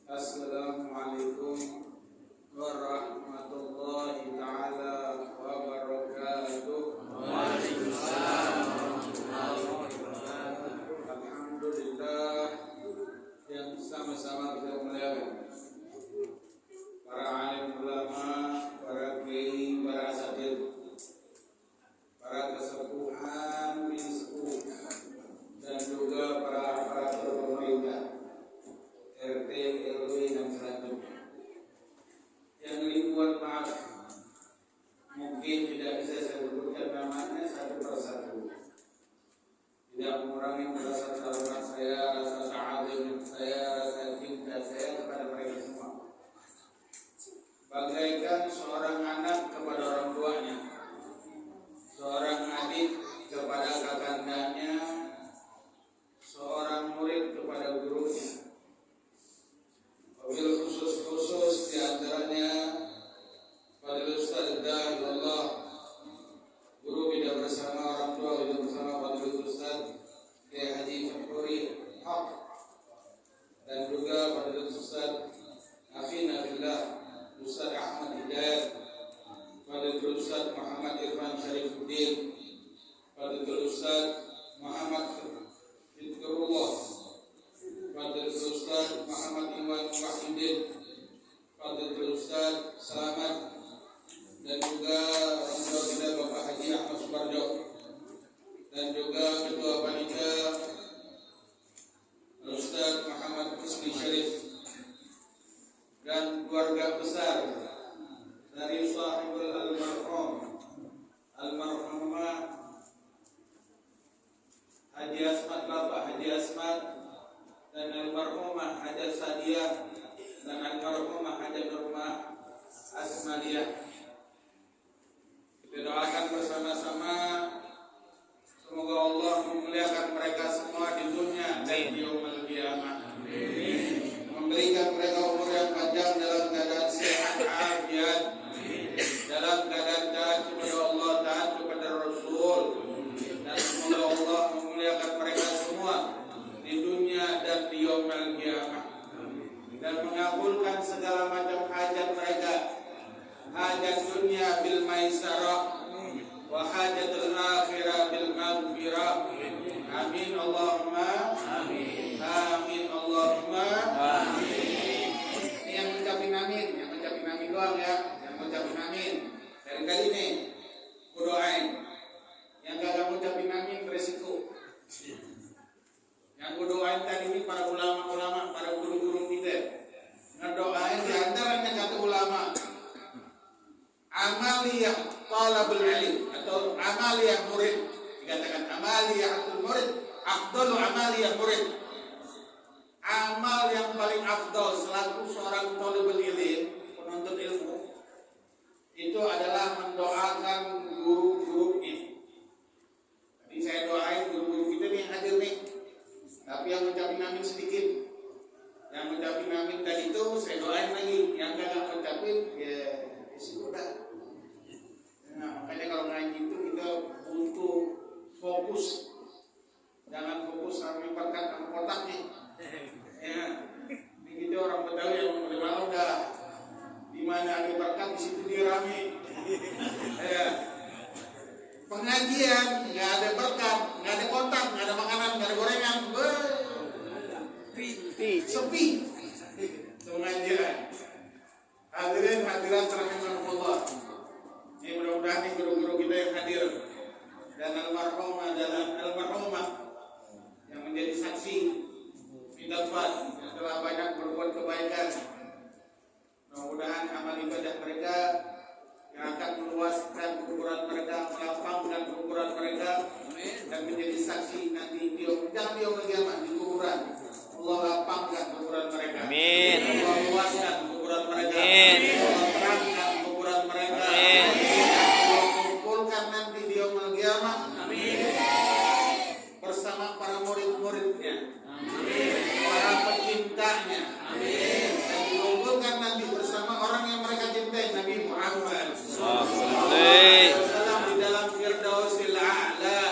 Assalamualaikum warahmatullahi ta'ala wabarakatuh. Waalaikumsalam warahmatullahi wabarakatuh. Alhamdulillah yang sama-sama kita muliakan para alim ulama, para kiai, para asatidz, para kesepuhan, sepuh, dan juga para aparatur pemerintah RT, RW, dan selanjutnya. Yang ribuan maaf, mungkin tidak bisa saya sebutkan namanya satu persatu. Tidak mengurangi rasa hormat saya, rasa ta'adzim saya, rasa cinta saya kepada mereka semua. Bagaikan seorang anak kepada orang tuanya, seorang adik kepada kakandanya, seorang murid kepada gurunya. Wabil khusus di antaranya Fadil Ustaz Allah, guru tidak bersama orang tua, tidak bersama Fadil Ustaz Kiai Haji Fakhruri Haq, dan juga Fadil Ustaz Akhina Fillah Ustaz Ahmad Hidayat, Fadil Ustaz Muhammad Irfan Syarifuddin, Fadil Ustaz Muhammad Fitrullah, Fadil Ustaz Muhammad Iwan Wahidin, Fadil Ustaz Selamat, dan juga orang tua kita Bapak Haji Ahmad Subarjo, dan juga Ketua Panitia Ustaz Muhammad Husni Syarif, dan keluarga besar dari sahibul almarhumah Haji Asmat, Bapak Haji Asmat, dan almarhumah Haja Sadiah, dan almarhumah Haja Nurmah Asmadiyah. Kita doakan bersama-sama semoga Allah memuliakan mereka semua di dunia dan di yaumul qiyamah. Memberikan mereka umur yang panjang dalam keadaan sehat afiat, dalam keadaan taat kepada Allah, taat kepada Rasul, dan semoga Allah memuliakan mereka semua di dunia dan di yaumul qiyamah, dan mengabulkan segala macam hajat mereka, hajat dunia bil maisarah wa hajatul akhirah bil maghfirah. Amin Allahumma amin. Amin Allahumma amin. Ini yang mengucapin amin, yang mengucapin amin doang ya, yang mengucapin amin. Dari kali ini kudoain. Yang kagak mengucapin amin beresiko. Yang kudoain tadi ini para ulama-ulama, para guru-guru kita. Ngedoain di antaranya kata ulama, amaliyah talabul ilm atau amaliyah murid. Dikatakan amaliyatul murid afdalu amaliyah murid. Amal yang paling afdal selaku seorang talibul ilm, penuntut ilmu, itu adalah mendoakan guru-gurunya. Tadi saya doain guru-guru kita nih yang hadir nih, tapi yang mengucapin amin sedikit. Yang mengucapin amin tadi itu saya doain lagi, yang gak mengucapin ya sudah. Nah, makanya kalau ngaji itu kita butuh fokus, jangan fokus sampai perkat sama kotaknya. Ya, ini kita orang Betawi yang mau udah di mana ada perkat di situ dia rame. Ya. Pengajian nggak ada berkat, nggak ada kotak, nggak ada makanan, nggak ada gorengan, sepi. Pengajian. Hadirin hadirat rahimakumullah. Ini mudah-mudahan nih guru-guru kita yang hadir dan almarhumah yang menjadi saksi Midafat yang telah banyak berbuat kebaikan. Mudah-mudahan amal ibadah mereka yang akan meluaskan kuburan mereka, melapangkan kuburan mereka, dan menjadi saksi nanti jangan di yaumul qiyamah di kuburan. Allah lapangkan kuburan mereka. Amin. Allah luaskan kuburan mereka. Amin. Allah terangkan kuburan mereka. Amin. Allah kumpulkan nanti di yaumul qiyamah. Amin. Bersama para murid-muridnya. Amin. Para pecintanya. Amin. Dan dikumpulkan nanti bersama orang yang mereka cintai, Nabi Muhammad sallallahu alaihi wasallam di dalam Firdausil A'la.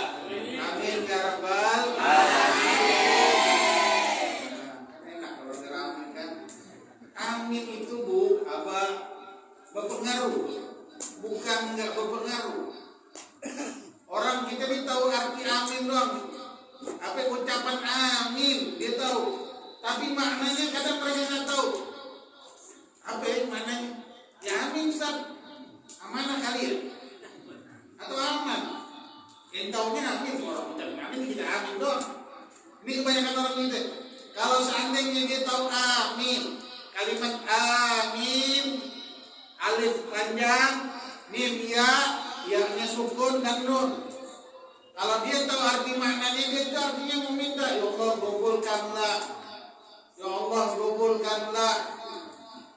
Amin ya rabbal alamin. berpengaruh, bukan nggak berpengaruh. Orang kita ini tahu arti amin doang. Apa ucapan amin dia tahu, tapi maknanya kadang mereka nggak tahu. Apa maknanya? Ya amin Ustaz, amanah kali atau aman. Yang taunya amin, orang ucapan amin kita amin doang. Ini kebanyakan orang gitu. Kalau seandainya dia tahu amin, kalimat amin, alif panjang, mim ya, ya-nya sukun dan nun. Kalau dia tahu arti maknanya, dia itu artinya meminta, ya Allah gobulkanlah, ya Allah gobulkanlah.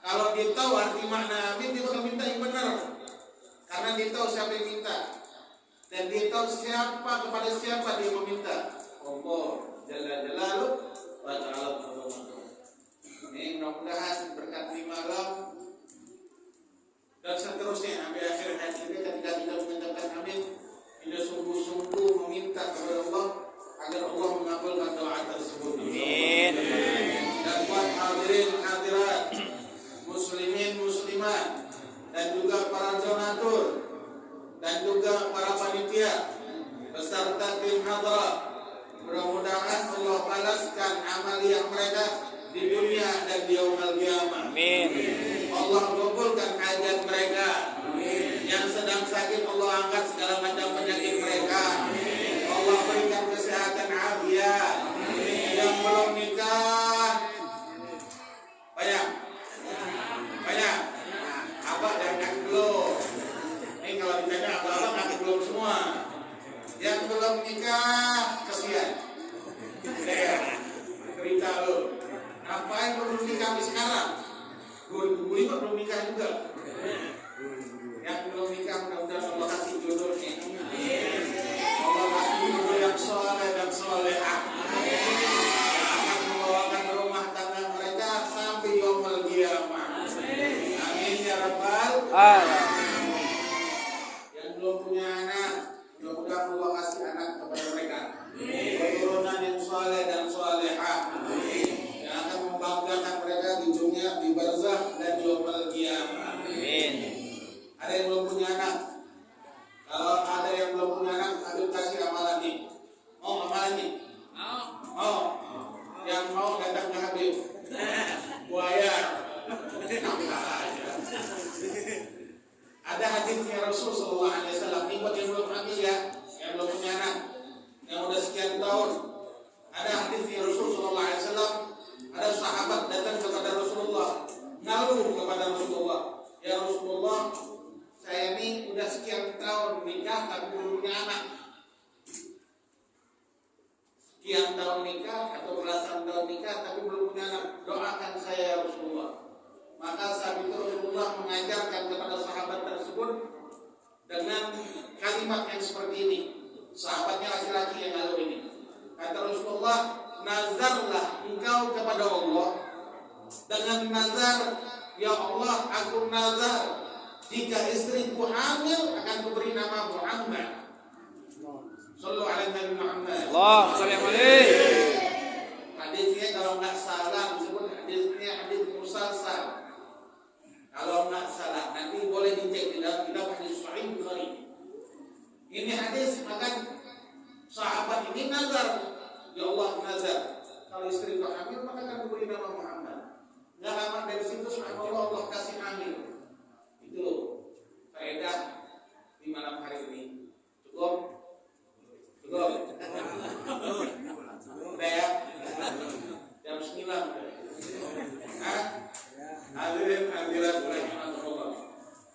Kalau dia tahu arti makna amin, dia bakal minta yang benar, karena dia tahu siapa yang minta, dan dia tahu siapa kepada siapa dia meminta. Allah Jalla Jalaluhu wa Ta'ala. Ini mudah-mudahan berkat di malam dan seterusnya sampai akhir hayat kita, ketika kita mengucapkan amin, kita sungguh-sungguh meminta kepada Allah agar Allah mengabulkan doa tersebut. Amin. Dan buat hadirin hadirat, muslimin muslimat, dan juga para donatur, dan juga para panitia beserta tim hadrat, mudah-mudahan Allah balaskan amaliah mereka di dunia dan di yaumul qiyamah. Amin. Allah kabulkan hajat mereka. Amin. Yang sedang sakit Allah angkat segala macam penyakit mereka. Amin. Allah berikan kesehatan afiat. Yang belum nikah banyak. Abah dan yang belum. Ini kalau ditanya abah ngaku belum semua. Yang belum nikah kasihan. Cerita lo. Ngapain belum nikah sekarang? 2005 belum nikah juga. Yang belum nikah mudah-mudahan Allah kasih jodohnya. Allah kasih jodoh yang soleh dan solehah. Yang akan membawakan rumah tangga mereka sampai yaumul qiyamah. Amin ya rabbal alamin. Yang belum punya anak, mudah-mudahan Allah kasih anak kepada mereka. Keturunan yang soleh dan solehah. Yang akan membanggakan mereka di dunia, di barzakh dan di yaumul qiyamah. Amin. Ada yang belum punya anak? Kalau ada yang belum punya anak, Habib kasih amalan nih. Mau amalan nih? Mau. Yang mau datang ke Habib. Buaya. Ada hadisnya Rasul sallallahu alaihi wasallam. Ini buat yang belum hamil ya, yang belum punya anak, yang udah sekian tahun. Ada hadisnya Rasul sallallahu alaihi wasallam. Ada sahabat datang kepada Rasulullah, ngeluh kepada Rasulullah, ya Rasulullah, saya ini udah sekian tahun nikah tapi belum punya anak. Sekian tahun nikah atau belasan tahun nikah tapi belum punya anak. Doakan saya ya Rasulullah. Maka saat itu Rasulullah mengajarkan kepada sahabat tersebut dengan kalimat yang seperti ini. Sahabatnya laki-laki yang ngeluh ini. Kata Rasulullah, nazarlah engkau kepada Allah dengan nazar, ya Allah, aku nazar jika istriku hamil akan kuberi nama Muhammad. Sallallahu alaihi Nabi Muhammad. Allahumma shalli alaihi. Hadisnya kalau nggak salah disebut hadisnya hadis musalsal. Kalau nggak salah nanti boleh dicek di dalam kitab hadis Sahih Bukhari. Ini hadis maka sahabat ini nazar, ya Allah nazar, kalau istriku hamil maka akan kuberi nama Muhammad. Nggak lama dari situ subhanallah Allah kasih hamil. Itu faedah di malam hari ini. Cukup? Udah ya? Jam 9 hadirin hadirat rahimahullah.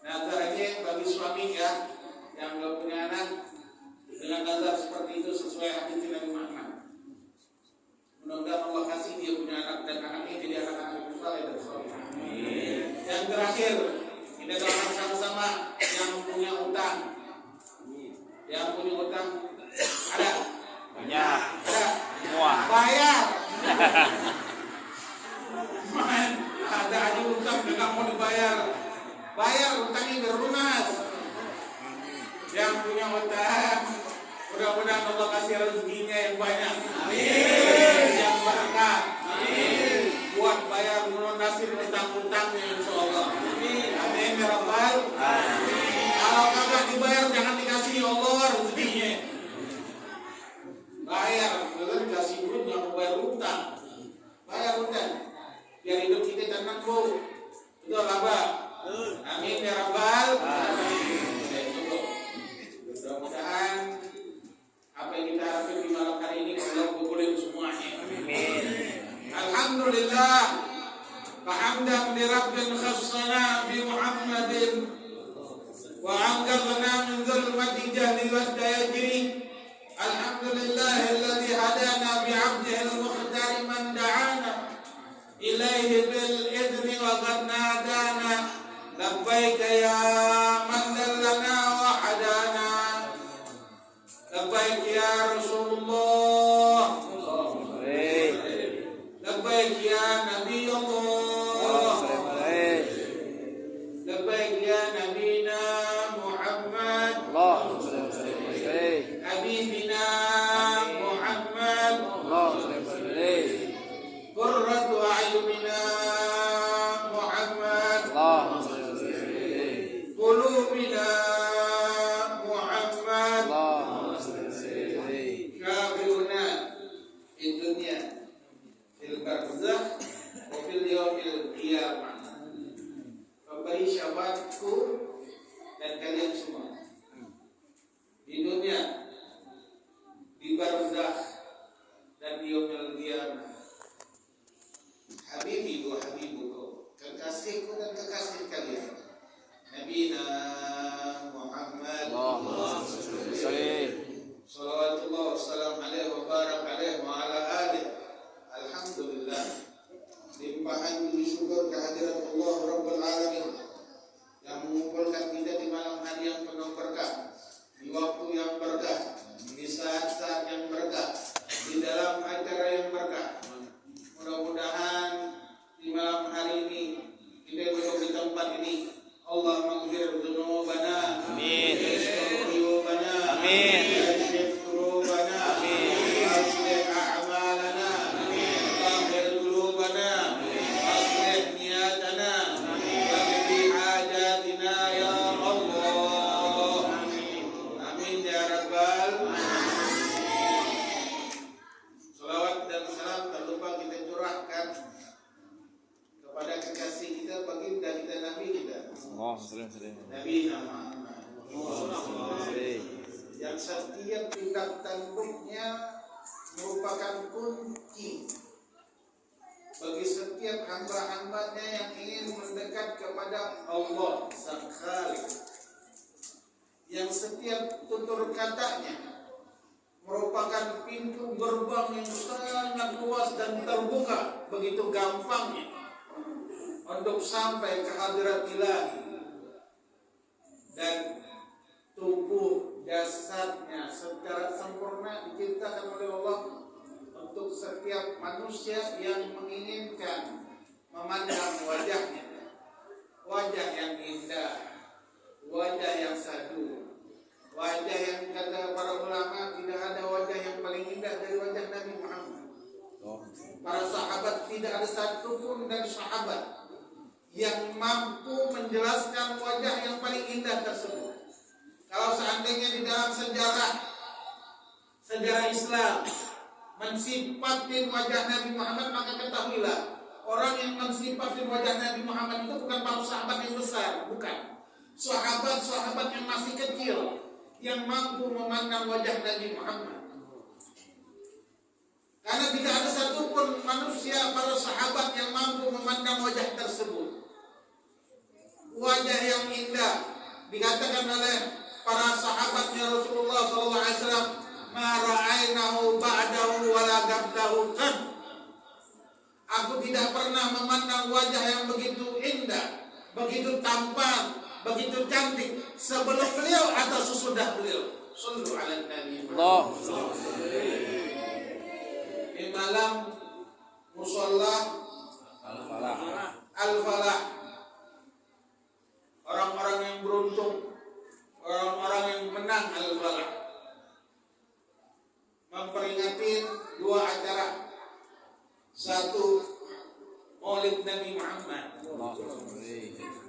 Nah antaranya bagi suami ya yang belum punya anak, dengan nazar seperti itu sesuai hadis Nabi Muhammad, mudah-mudahan Allah kasih dia punya anak dan anaknya jadi anak-anak yang saleh dan saleh. Yang terakhir, kita doakan sama-sama yang punya utang. Yang punya utang ada? Punya. Ada? Semua. Bayar. Ada aja utang nggak mau dibayar. Bayar utangnya biar lunas. Yang punya utang, mudah-mudahan Allah kasih rezekinya yang banyak. Amin. Yang berkah. Amin. Buat bayar melunasi utang-utangnya insyaallah. Amin. Amin. ya Rabbal. Kalau kagak dibayar jangan dikasih ya Allah rezekinya. Bayar, kalau dikasih duit jangan bayar utang. Bayar utang. Biar hidup kita tenang Bu. Betul apa? Amin ya Rabbal. Mudah-mudahan apa yang kita harapkan di malam hari ini Allah kabulin semuanya. Amin. Alhamdulillah. Fahamdan li Rabbin khassana bi Muhammadin wa anqadhana min dhulmati jahli wad dayajri. Alhamdulillahilladzi hadana bi 'abdihi al-mukhtar man da'ana ilaihi bil idni wa qad nadana labbaika ya man dallana wa hadana labbaik ya Rasulullah labbaik ya Nabi Allah labbaik ya Nabina Muhammad Habibina Muhammad Qurratu a'yunina Muhammad Qulubina Muhammad Syafi'una di dunia fil barzakh wa fil yaumil qiyamah. Memberi syafaatku dan kalian semua di dunia, di barzakh dan di yaumil qiyamah. Habibi wa habibuku, kekasihku dan kekasih kalian. Nabina Muhammad salawatullah wassalam alaihi wa barak alaihi wa ala alihi. Alhamdulillah, limpahan puji syukur kehadirat Allah Rabbul Alamin yang mengumpulkan kita di malam hari yang penuh berkah, di waktu yang berkah, di saat-saat yang berkah, di dalam acara yang berkah. Mudah-mudahan di malam hari ini kita duduk di tempat ini Allah maghfir dzunubana, amin, yaghfir dzunubana, amin, yaghfir dzunubana, amin, aslih a'malana, amin, tahhir qulubana, aslih niyatana, waqdi hajatina ya Allah, amin ya Rabbal. Salawat dan salam tak lupa kita curahkan kepada kekasih kita, baginda kita, Nabi kita, Nabi Muhammad, yang setiap tindak tanduknya merupakan kunci bagi setiap hamba-hambanya yang ingin mendekat kepada Allah Sang Khalik, yang setiap tutur katanya merupakan pintu gerbang yang sangat luas dan terbuka, begitu gampangnya untuk sampai ke hadirat ilahi, dan tubuh jasadnya secara sempurna diciptakan oleh Allah untuk setiap manusia yang menginginkan memandang wajahnya, wajah yang indah, wajah yang sadu, wajah yang kata para ulama tidak ada wajah yang paling indah dari wajah Nabi Muhammad. Para sahabat tidak ada satupun dari sahabat yang mampu menjelaskan wajah yang paling indah tersebut. Kalau seandainya di dalam sejarah Islam mensifatin wajah Nabi Muhammad, maka ketahuilah orang yang mensifatin wajah Nabi Muhammad itu bukan para sahabat yang besar, bukan. Sahabat-sahabat yang masih kecil yang mampu memandang wajah Nabi Muhammad. Karena tidak ada satupun manusia para sahabat yang mampu memandang wajah tersebut. Wajah yang indah dikatakan oleh para sahabatnya Rasulullah SAW, ma ra'ainahu ba'dahu wala qabdahu qad. Aku tidak pernah memandang wajah yang begitu indah, begitu tampan, begitu cantik sebelum beliau atau sesudah beliau. Sallu ala Nabi Muhammad. Di malam musalla Al-Falah, orang-orang yang beruntung, orang-orang yang menang Al-Falah, memperingati dua acara. Satu, Maulid Nabi Muhammad.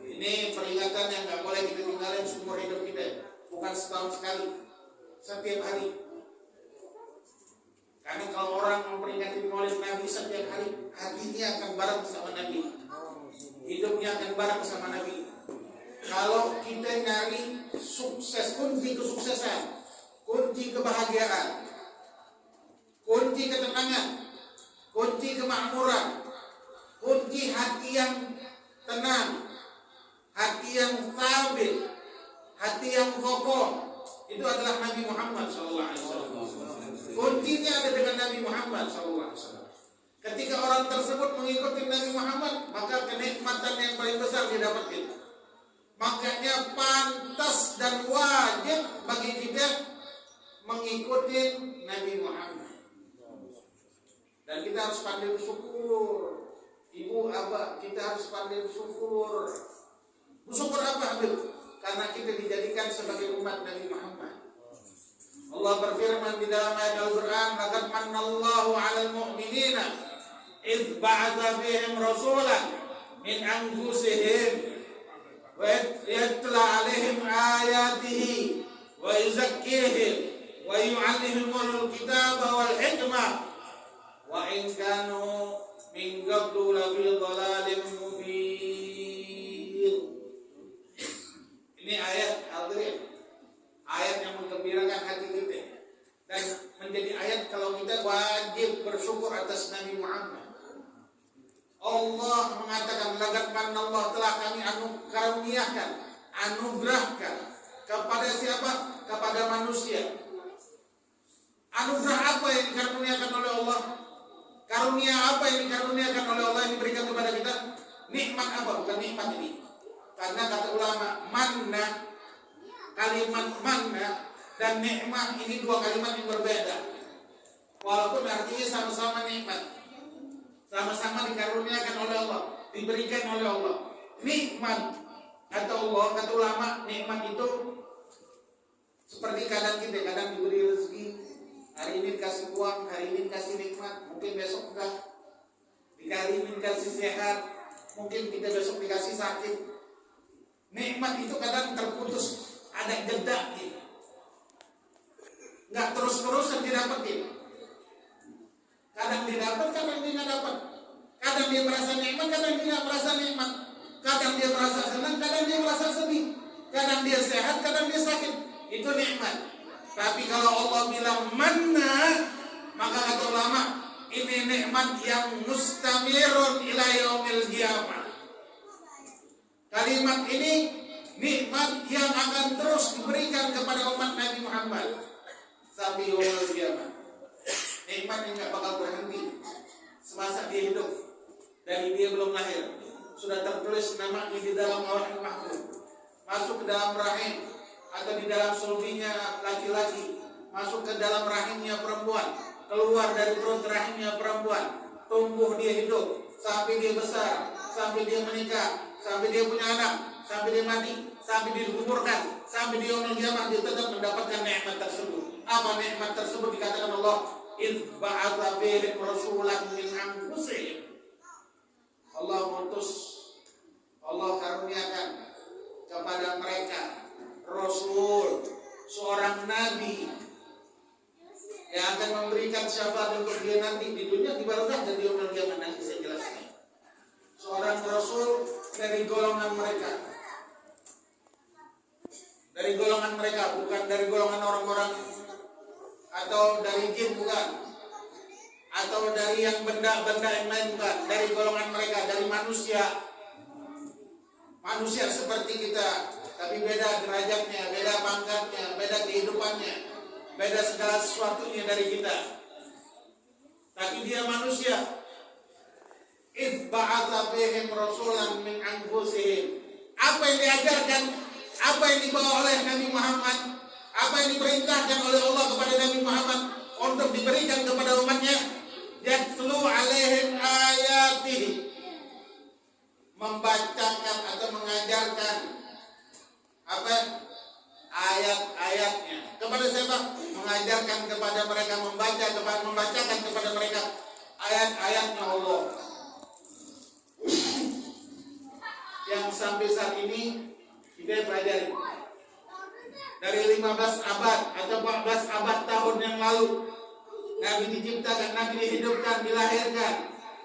Ini peringatan yang nggak boleh kita tinggalin seumur hidup kita. Bukan setahun sekali, setiap hari. Karena kalau orang memperingati Maulid Nabi setiap hari, hatinya akan bareng sama Nabi, hidupnya akan bareng sama Nabi. Kalau kita nyari sukses, kunci kesuksesan, kunci kebahagiaan, kunci ketenangan, kunci kemakmuran, kunci hati yang tenang, hati yang stabil, hati yang kokoh, itu adalah Nabi Muhammad SAW. Kuncinya ada dengan Nabi Muhammad SAW. Ketika orang tersebut mengikuti Nabi Muhammad, maka kenikmatan yang paling besar didapatkan. Makanya pantas dan wajib bagi kita mengikuti Nabi Muhammad. Dan kita harus pandai bersyukur. Ibu, abah, kita harus pandai bersyukur. Bersyukur apa, Habib? Karena kita dijadikan sebagai umat Nabi Muhammad. Allah berfirman di dalam ayat Al-Quran, "Laqad manallahu 'alal mu'minina idh ba'atha fihim rasulan min anfusihim wa yatla 'alaihim ayatihi wa yuzakkihim wa yu'allimuhumul kitaba wal hikmah wa in kanu min qablu lafi dhalalin mubin." Ini ayat hadirin, ayat yang menggembirakan hati kita dan menjadi ayat kalau kita wajib bersyukur atas Nabi Muhammad. Allah mengatakan, "Laqad manallahu," telah kami karuniakan, anugerahkan kepada siapa? Kepada manusia. Anugerah apa yang dikaruniakan oleh Allah? Karunia apa yang dikaruniakan oleh Allah yang diberikan kepada kita? Nikmat apa? Bukan nikmat ini. Karena kata ulama, manna, kalimat manna dan nikmat ini dua kalimat yang berbeda. Walaupun artinya sama-sama nikmat, sama-sama dikaruniakan oleh Allah, diberikan oleh Allah. Nikmat kata Allah, kata ulama, nikmat itu seperti kadang kita, kadang diberi rezeki. Hari ini dikasih uang, hari ini dikasih nikmat, mungkin besok enggak. Hari ini dikasih sehat, mungkin kita besok dikasih sakit. Nikmat itu kadang terputus, ada jeda gitu. Nggak terus-terusan didapetin. Kadang didapat, kadang dia nggak dapat. Kadang dia merasa nikmat, kadang dia nggak merasa nikmat. Kadang dia merasa senang, kadang dia merasa sedih. Kadang dia sehat, kadang dia sakit. Itu nikmat. Tapi kalau Allah bilang manna, maka kata ulama, ini nikmat yang mustamirun ila yaumil qiyamah. Kalimat ini nikmat yang akan terus diberikan kepada umat Nabi Muhammad sampai yaumil qiyamah. Nikmat yang nggak bakal berhenti semasa dia hidup. Dari dia belum lahir sudah tertulis namanya di dalam Lauhul Mahfuz, masuk ke dalam rahim atau di dalam sulbinya laki-laki, masuk ke dalam rahimnya perempuan, keluar dari perut rahimnya perempuan, tumbuh dia hidup sampai dia besar, sampai dia menikah, sampai dia punya anak, sampai dia mati, sampai dia dikuburkan, sampai dia yaumul qiyamah, dia tetap mendapatkan nikmat tersebut. Apa nikmat tersebut? Dikatakan Allah, "Idh ba'atha fihim rasulan min anfusihim." Allah mengutus, Allah karuniakan kepada mereka Rasul, seorang Nabi yang akan memberikan syafaat untuk dia nanti di dunia, di barzakh dan di yaumul qiyamah. Nanti saya jelaskan. Seorang Rasul dari golongan mereka, dari golongan mereka, bukan dari golongan orang-orang atau dari jin, bukan, atau dari yang benda-benda yang lain, bukan, dari golongan mereka, dari manusia. Manusia seperti kita, tapi beda derajatnya, beda pangkatnya, beda kehidupannya, beda segala sesuatunya dari kita. Tapi dia manusia. Idh ba'atha fihim rasulan min anfusihim. Apa yang diajarkan, apa yang dibawa oleh Nabi Muhammad, apa yang diperintahkan oleh Allah kepada Nabi Muhammad untuk diberikan kepada umatnya, yatlu alaihim ayatihi, membacakan atau mengajarkan apa ayat-ayatnya kepada siapa? Mengajarkan kepada mereka, membacakan kepada mereka ayat-ayatnya Allah. yang sampai saat ini kita pelajari. Dari 15 abad atau 14 abad tahun yang lalu, Nabi diciptakan, Nabi dihidupkan, dilahirkan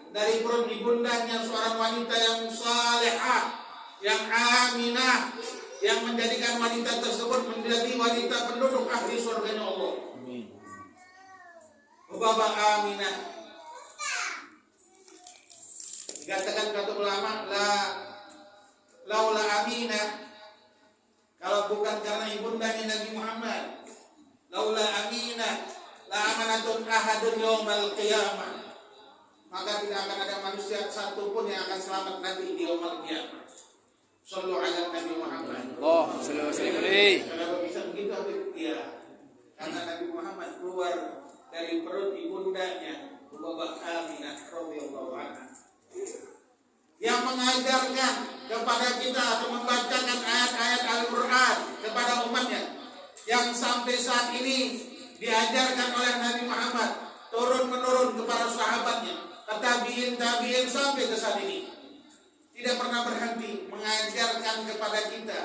dari perut ibundanya seorang wanita yang salehah, yang aminah, yang menjadikan wanita tersebut menjadi wanita penduduk ahli surganya Allah. Bapa Aminah. Dikatakan kata ulama, laula Aminah, kalau bukan karena ibundanya Nabi Muhammad, laula Aminah la amanatun ahadun yaumal qiyamah, maka tidak akan ada manusia satu pun yang akan selamat nanti di yaumul qiyamah. Sallu ala Nabi Muhammad. Allahumma shalli wa sallim alaihi. Kenapa bisa begitu? Ya, karena Nabi Muhammad keluar dari perut ibundanya Bapa Aminah radhiyallahu anha, yang mengajarkan kepada kita atau membacakan ayat-ayat Al-Quran kepada umatnya, yang sampai saat ini diajarkan oleh Nabi Muhammad turun menurun kepada sahabatnya, tabi'in sampai ke saat ini, tidak pernah berhenti mengajarkan kepada kita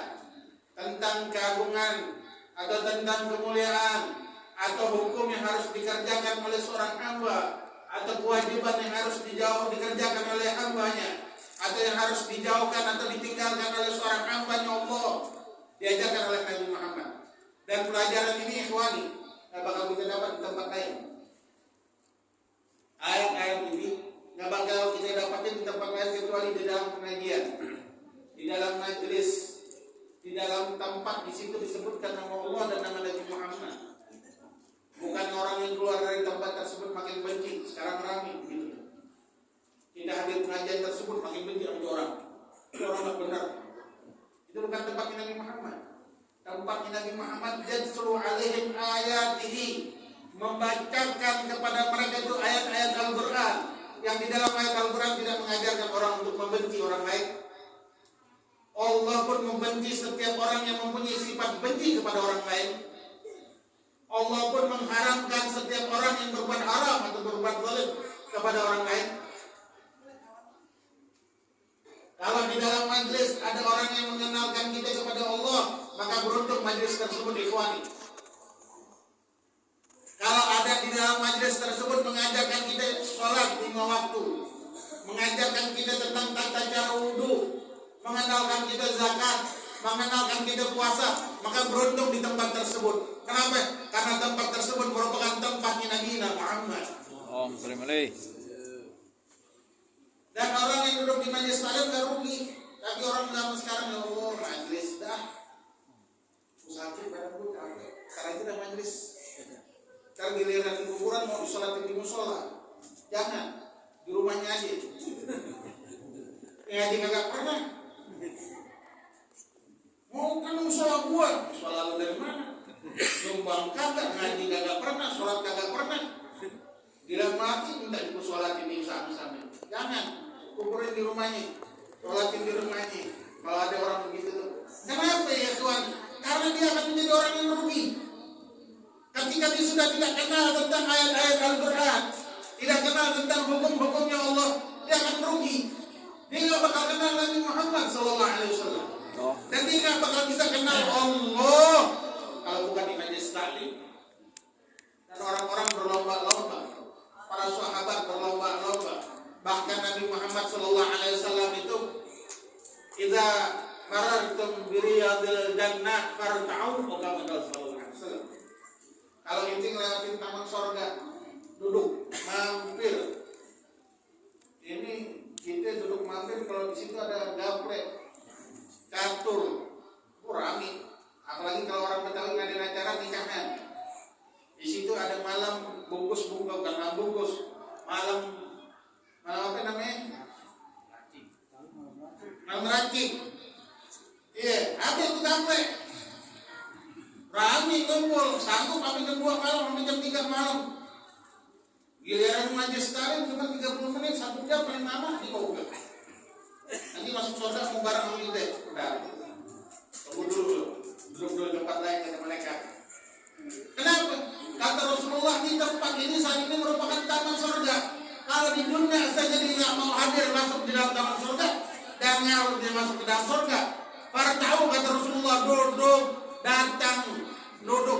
tentang keagungan atau tentang kemuliaan atau hukum yang harus dikerjakan oleh seorang hamba, atau kewajiban yang harus dikerjakan oleh hambanya, atau yang harus dijauhkan atau ditinggalkan oleh seorang hambanya Allah, diajarkan oleh Nabi Muhammad. Dan pelajaran ini ikhwani nggak bakal kita dapat di tempat lain. Ayat-ayat ini nggak bakal kita dapatin di tempat lain kecuali di dalam pengajian, di dalam majelis, di dalam tempat di situ disebutkan nama Allah dan nama Nabi Muhammad. Bukan orang yang keluar dari tempat tersebut makin benci, sekarang ramai begitu. Tidak hadir pengajian tersebut makin benci sama orang. Itu orang tak benar. Itu bukan tempatnya Nabi Muhammad. Tempatnya Nabi Muhammad yajru alaihim ayatihi, membacakan kepada mereka itu ayat-ayat Al-Quran, yang di dalam ayat Al-Quran tidak mengajarkan orang untuk membenci orang lain. Allah pun membenci setiap orang yang mempunyai sifat benci kepada orang lain. Allah pun mengharamkan setiap orang yang berbuat haram atau berbuat zalim kepada orang lain. Kalau di dalam majlis ada orang yang mengenalkan kita kepada Allah, maka beruntung majlis tersebut ikhwani. Kalau ada di dalam majlis tersebut mengajarkan kita sholat 5 waktu, mengajarkan kita tentang tata cara wudu, mengenalkan kita zakat, mengenalkan kita puasa, maka beruntung di tempat tersebut. Kenapa? Karena tempat tersebut merupakan tempatnya Nabi Muhammad. Allahumma shalli alaihi. Dan orang yang duduk di majelis taklim gak rugi. Tapi orang zaman sekarang, ya Allah, majelis dah. Musafir pada gue capek. Sekarang itu dah majelis. Sekarang giliran di kuburan mau disolatin di musola. Jangan, di rumahnya aja. Ngaji kagak pernah. Mau kan musola gua, musola lu dari mana? Nyumbang kagak, ngaji kagak pernah, sholat kagak pernah. Gila mati minta disolatin di sana-sana. Jangan, kuburin di rumahnya, sholatin di rumahnya. Kalau ada orang begitu tuh. Kenapa ya Tuhan? Karena dia akan menjadi orang yang rugi. Ketika dia sudah tidak kenal tentang ayat-ayat Al-Quran, tidak kenal tentang hukum-hukumnya Allah, dia akan rugi. Dia nggak bakal kenal Nabi Muhammad SAW. Dan dia nggak bakal bisa kenal Allah kalau bukan di majelis taklim. Dan orang-orang berlomba-lomba, para sahabat berlomba-lomba. Bahkan Nabi Muhammad SAW itu, "Idza marartum bi riyadil jannah farta'u," kata Rasulullah SAW. Kalau inti ngelewatin taman sorga, duduk mampir. Ini kita duduk mampir kalau di situ ada gaplek, catur, kurami. Apalagi kalau orang Betawi ngadain acara nikahan. Di situ ada malam bungkus, malam apa namanya? Malam racik. Iya, ada itu gaplek. Rame kumpul, sanggup sampai jam 2 malam, sampai jam 3 malam. Giliran majelis taklim cuma 30 menit, 1 jam paling lama dibuka. Nanti masuk surga mau bareng sama kita. Udah. Tunggu dulu. Duduk dulu tempat lain kata mereka. Kenapa? Kata Rasulullah, di tempat ini saat ini merupakan taman surga. Kalau di dunia saja dia nggak mau hadir masuk di dalam taman surga, dan Daniel dia masuk ke dalam surga. Farta'u kata Rasulullah, duduk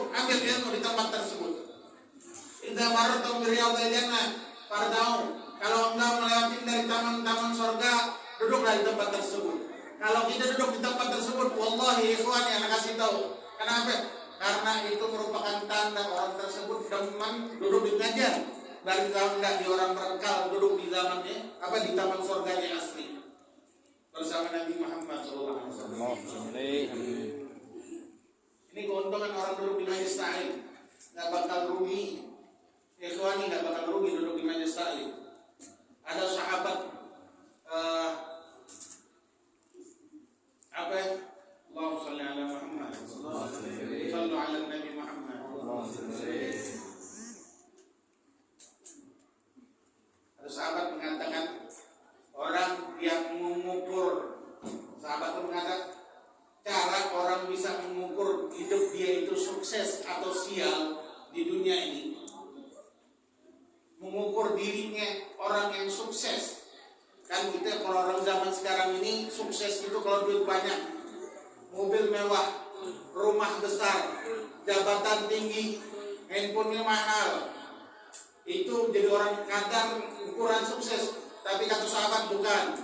ambil ilmu di tempat tersebut. Idza marartum bi riyadil jannah farta'u. Kalau engkau melewati dari taman-taman surga, duduklah di tempat tersebut. Kalau kita duduk di tempat tersebut, wallahi ikhwani anak kasih tahu. Kenapa? Karena itu merupakan tanda orang tersebut demen duduk di pengajian. Dari zaman di orang berengkal duduk di zamannya di taman surganya asli bersama Nabi Muhammad SAW. Ini keuntungan orang duduk di majelis ta'lim, nggak bakal rugi. Ikhwani nggak bakal rugi duduk di majelis ta'lim. Ada sahabat Allahumma shalli ala Muhammad, sallu ala Nabi Muhammad. Ada sahabat mengatakan orang yang mengukur, sahabat itu mengatakan cara orang bisa mengukur hidup dia itu sukses atau sial di dunia ini, mengukur dirinya orang yang sukses. Kan kita kalau orang zaman sekarang ini sukses itu kalau duit banyak, mobil mewah, rumah besar, jabatan tinggi, handphonenya mahal, itu jadi orang kadar ukuran sukses. Tapi kata sahabat bukan.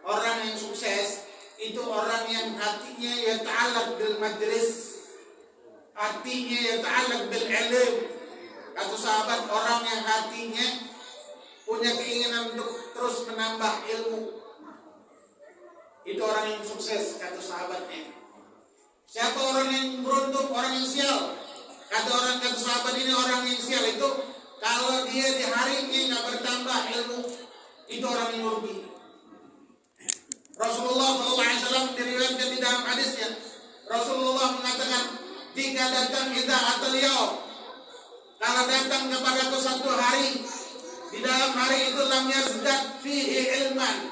Orang yang sukses itu orang yang hatinya yata'allaq bil majlis, hatinya yata'allaq bil ilm. Kata sahabat, orang yang hatinya punya keinginan untuk terus menambah ilmu, itu orang yang sukses, kata sahabatnya. Siapa orang yang beruntung, orang yang sial? Kata sahabat ini orang yang sial itu kalau dia di harinya nggak bertambah ilmu, itu orang yang rugi. Rasulullah SAW diriwayatkan di dalam hadisnya, Rasulullah mengatakan, jika datang idza atal yaum, kalau datang kepadaku satu hari, di dalam hari itu lam yazdad fihi ilman,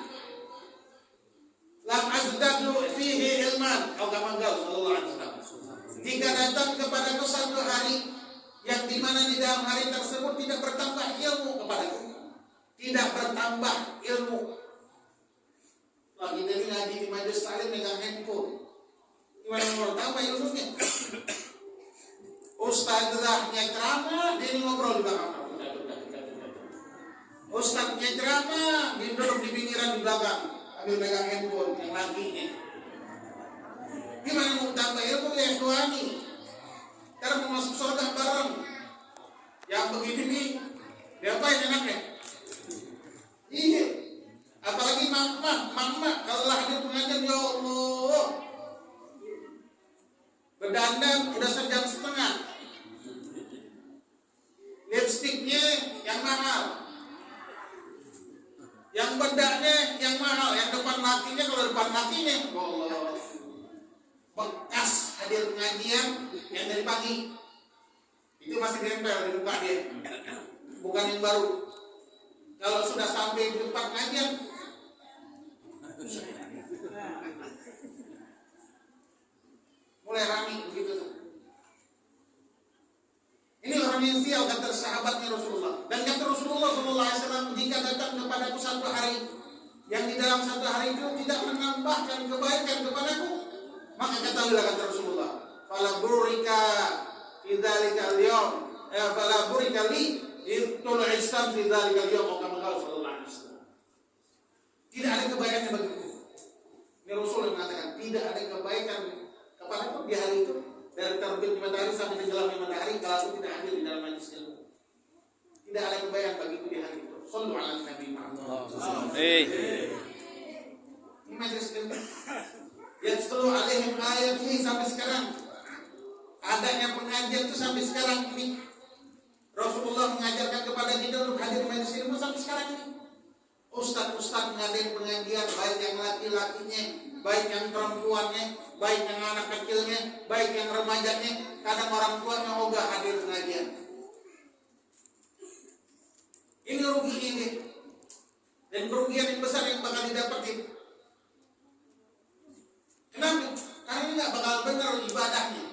lam azdad fihi ilman, atau kama qala sallallahu alaihi wasallam. Jika datang kepadaku satu hari yang dimana di dalam hari tersebut tidak bertambah ilmu kepadaku, tidak bertambah ilmu. Lagi dari ngaji di majelis taklim megang handphone, gimana mau bertambah ilmunya? Ustadzahnya ceramah, dia ngobrol di belakang. Ustadznya ceramah, dia duduk di pinggiran di belakang, ambil megang handphone yang lakinya. Gimana mau tambah ilmu ya ikhwani? Karena mau masuk surga bareng. Yang begini nih, diapain enaknya? Iya. Apalagi mama, kalau hadir pengajian, ya Allah, berdandan udah sejam setengah, lipstiknya yang mahal, yang bedaknya yang mahal, yang depan lakinya, kalau depan lakinya, Allah, bekas hadir pengajian yang dari pagi itu masih nempel di muka dia, bukan yang baru. Kalau sudah sampai di tempat pengajian, mulai rame begitu. Ini orang yang sial, kata sahabatnya Rasulullah. Dan kata Rasulullah SAW, jika datang kepadaku satu hari yang di dalam satu hari itu tidak menambahkan kebaikan kepadaku, maka katakanlah, kata Rasulullah, fala burika idzalika al-yawm, fala burika li itul islam fi dzalika al-yawm, kama qala sallallahu alaihi wasallam. Tidak ada kebaikan bagiku. Ini Rasul yang mengatakan tidak ada kebaikan kepadaku di hari itu, dari terbit matahari sampai tenggelamnya matahari, kalau aku tidak hadir di dalam majelis ilmu. Tidak ada kebaikan bagiku di hari itu. Shallu ala Nabi Muhammad. Ini majelis ilmu. Yatlu alaihim ayat ini sampai sekarang. Adanya pengajian itu sampai sekarang ini. Rasulullah mengajarkan kepada kita untuk hadir majelis ilmu sampai sekarang ini. Ustaz-ustaz ngadain pengajian, baik yang laki-lakinya, baik yang perempuannya, baik yang anak kecilnya, baik yang remajanya, kadang orang tuanya ogah hadir pengajian. Ini rugi ini, dan kerugian yang besar yang bakal didapetin. Kenapa? Karena ini nggak bakal benar ibadahnya.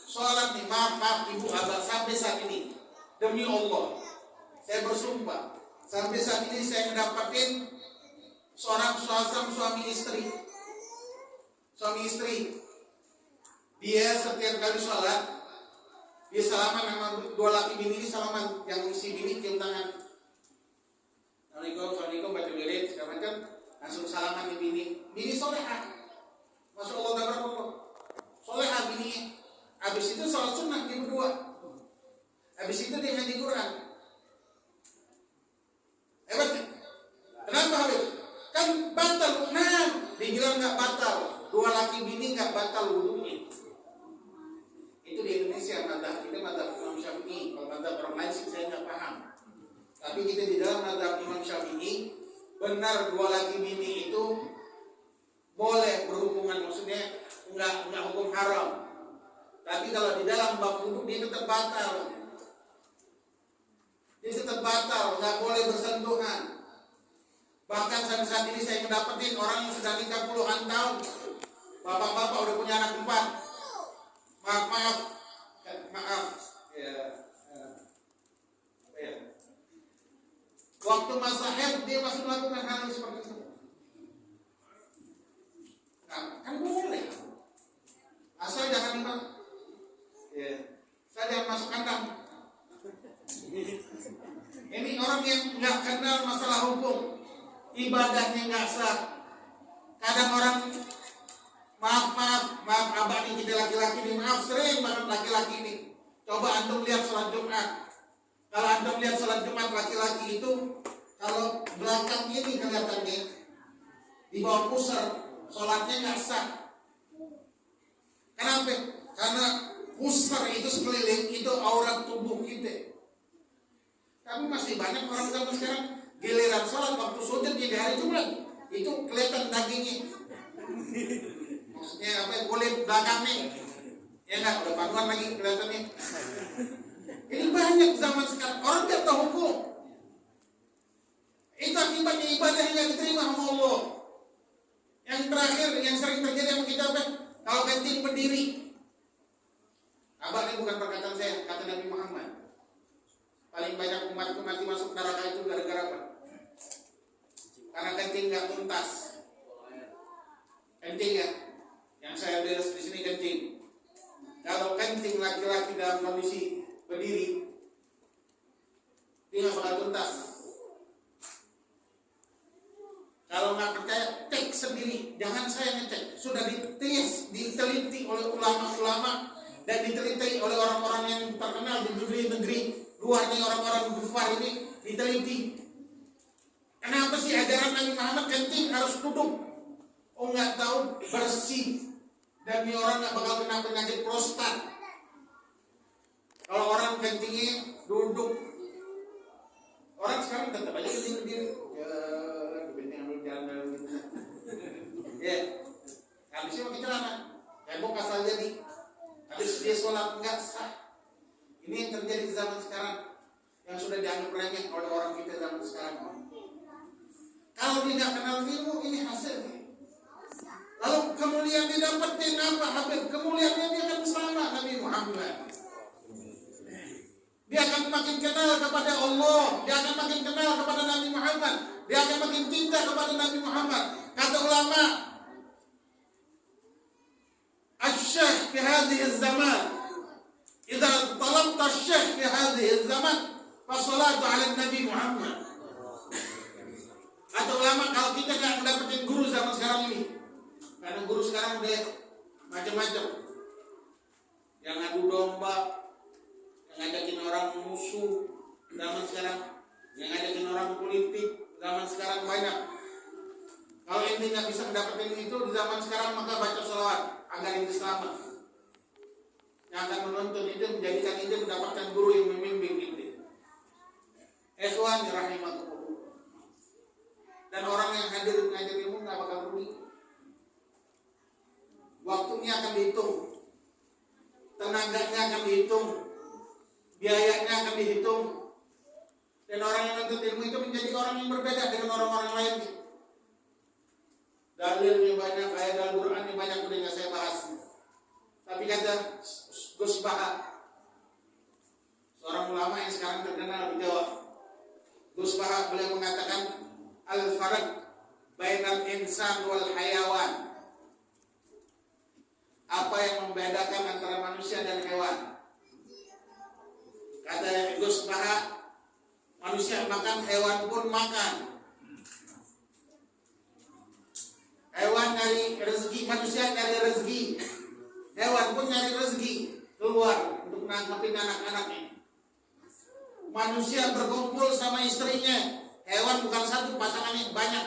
Sholat nih, maaf ibu abang, sampai saat ini demi Allah saya bersumpah, sampai saat ini saya mendapatkan seorang suami istri. Suami istri, dia setiap kali sholat, dia salaman sama dua laki bini ini salaman, yang si bini cium tangan. Assalamualaikum, baca wirid, segala macam, langsung salaman di bini. Bini solehah, masya Allah, tabarakallah. Solehah bininya. Habis itu sholat sunnah dia berdua. Habis itu dia ngaji Quran. Hebat kan? Kenapa Habib? Kan batal, dibilang nggak batal. Dua laki bini nggak batal wudunya. Itu di Indonesia, madzhab kita madzhab Imam Syafi'i. Kalau madzhab orang lain sih saya nggak paham. Tapi kita di dalam madzhab Imam Syafi'i, benar dua laki bini itu boleh berhubungan, maksudnya nggak hukum haram. Tapi kalau di dalam bab wudu dia tetap batal. Dia tetap batal, nggak boleh bersentuhan. Bahkan sampai saat ini saya mendapatin orang yang sudah nikah puluhan tahun, bapak-bapak udah punya anak 4. Maaf. Waktu masa haid dia masih melakukan hal yang seperti itu. Nah, kan boleh. Asal jangan imam. Saya jangan masuk kandang. Ini orang yang nggak kenal masalah hukum, ibadahnya nggak sah. Kadang orang maaf abah nih, kita laki-laki nih, maaf sering banget laki-laki nih. Coba antum lihat sholat Jumat. Kalau antum lihat sholat Jumat laki-laki itu, kalau belakang ini kelihatannya di bawah pusar, sholatnya nggak sah. Kenapa? Karena pusar itu sekeliling itu aurat tubuh kita. Tapi masih banyak orang zaman sekarang giliran sholat waktu sujud di hari Jumat itu kelihatan dagingnya. Maksudnya apa? Kulit belakangnya. Ya nggak, udah pangkuan lagi kelihatannya. Ini banyak zaman sekarang orang nggak tahu hukum. Itu akibatnya ibadah yang nggak diterima sama Allah. Yang terakhir yang sering terjadi sama kita apa? Kalau kencing berdiri. Abah ini bukan perkataan saya, kata Nabi Muhammad. Paling banyak umatku mati masuk neraka itu gara-gara apa? Karena kencing nggak tuntas. Kencing ya, yang saya lihat di sini kencing. Kalau kencing laki-laki dalam kondisi berdiri, dia nggak bakal tuntas. Kalau nggak percaya, cek sendiri. Jangan saya ngecek. Sudah diteliti oleh ulama-ulama dan diteliti oleh orang-orang yang terkenal di negeri luar nih, orang-orang kufar ini diteliti. Kenapa sih ajaran Nabi Muhammad kencing harus tutup? Oh nggak tahu, bersih. Dan ini orang nggak bakal kena penyakit prostat. Kalau orang kencingnya duduk, orang sekarang tetap aja berdiri. Ya, dibanding ambil jalan gitu. Ya, habisnya pakai celana. Heboh asal jadi. Habis dia sholat nggak sah. Ini yang terjadi di zaman sekarang, yang sudah dianggap remeh oleh orang kita zaman sekarang. Kalau dia nggak kenal ilmu, ini hasilnya. Lalu kemuliaan didapatin apa Habib? Kemuliaannya dia akan bersama Nabi Muhammad. Dia akan makin kenal kepada Allah. Dia akan makin kenal kepada Nabi Muhammad. Dia akan makin cinta kepada Nabi Muhammad. Kata ulama, Asy-Syaikh fi hadhihi az-zaman, idza talabta asy-Syaikh fi hadhihi az-zaman, fa salatu 'ala Nabi Muhammad. Kata ulama, kalau kita nggak mendapatkan guru zaman sekarang ini, karena guru sekarang udah macam-macam, yang adu domba, yang ngajakin orang musuh zaman sekarang, yang ngajakin orang politik zaman sekarang banyak. Kalau ente nggak bisa mendapatkan itu di zaman sekarang, maka baca sholawat agar ente selamat. Yang akan menuntun itu menjadikan ente mendapatkan guru yang membimbing ente. Ikhwan rahimakumullah. Dan orang yang hadir ngajar ilmu nggak bakal rugi. Waktunya akan dihitung, tenaganya akan dihitung, biayanya akan dihitung. Dan orang yang menuntut ilmu itu menjadi orang yang berbeda dengan orang-orang lain. Dalilnya banyak, ayat Al-Qurannya banyak, udah nggak saya bahas. Tapi kata Gus Baha, seorang ulama yang sekarang terkenal di Jawa, Gus Baha beliau mengatakan al-farq bainal insan wal hayawan. Apa yang membedakan antara manusia dan hewan? Kata Gus Baha, manusia makan, hewan pun makan. Hewan nyari rezeki, manusia nyari rezeki. Hewan pun nyari rezeki, keluar untuk nangkepin anak-anaknya. Manusia berkumpul sama istrinya, hewan bukan satu, pasangannya banyak.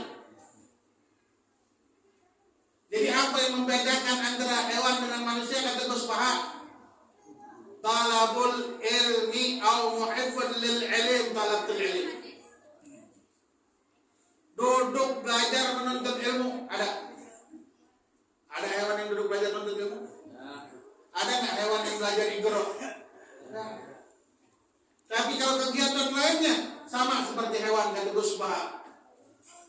Jadi apa yang membedakan antara hewan dengan manusia? Kata Gus Baha, talabul ilmi au muhibbun lil ilm, talabul ilm. Duduk belajar menuntut ilmu. Ada hewan yang duduk belajar menuntut ilmu? Ada nggak hewan yang belajar iqra? Tapi kalau kegiatan lainnya sama seperti hewan, kata Gus Baha.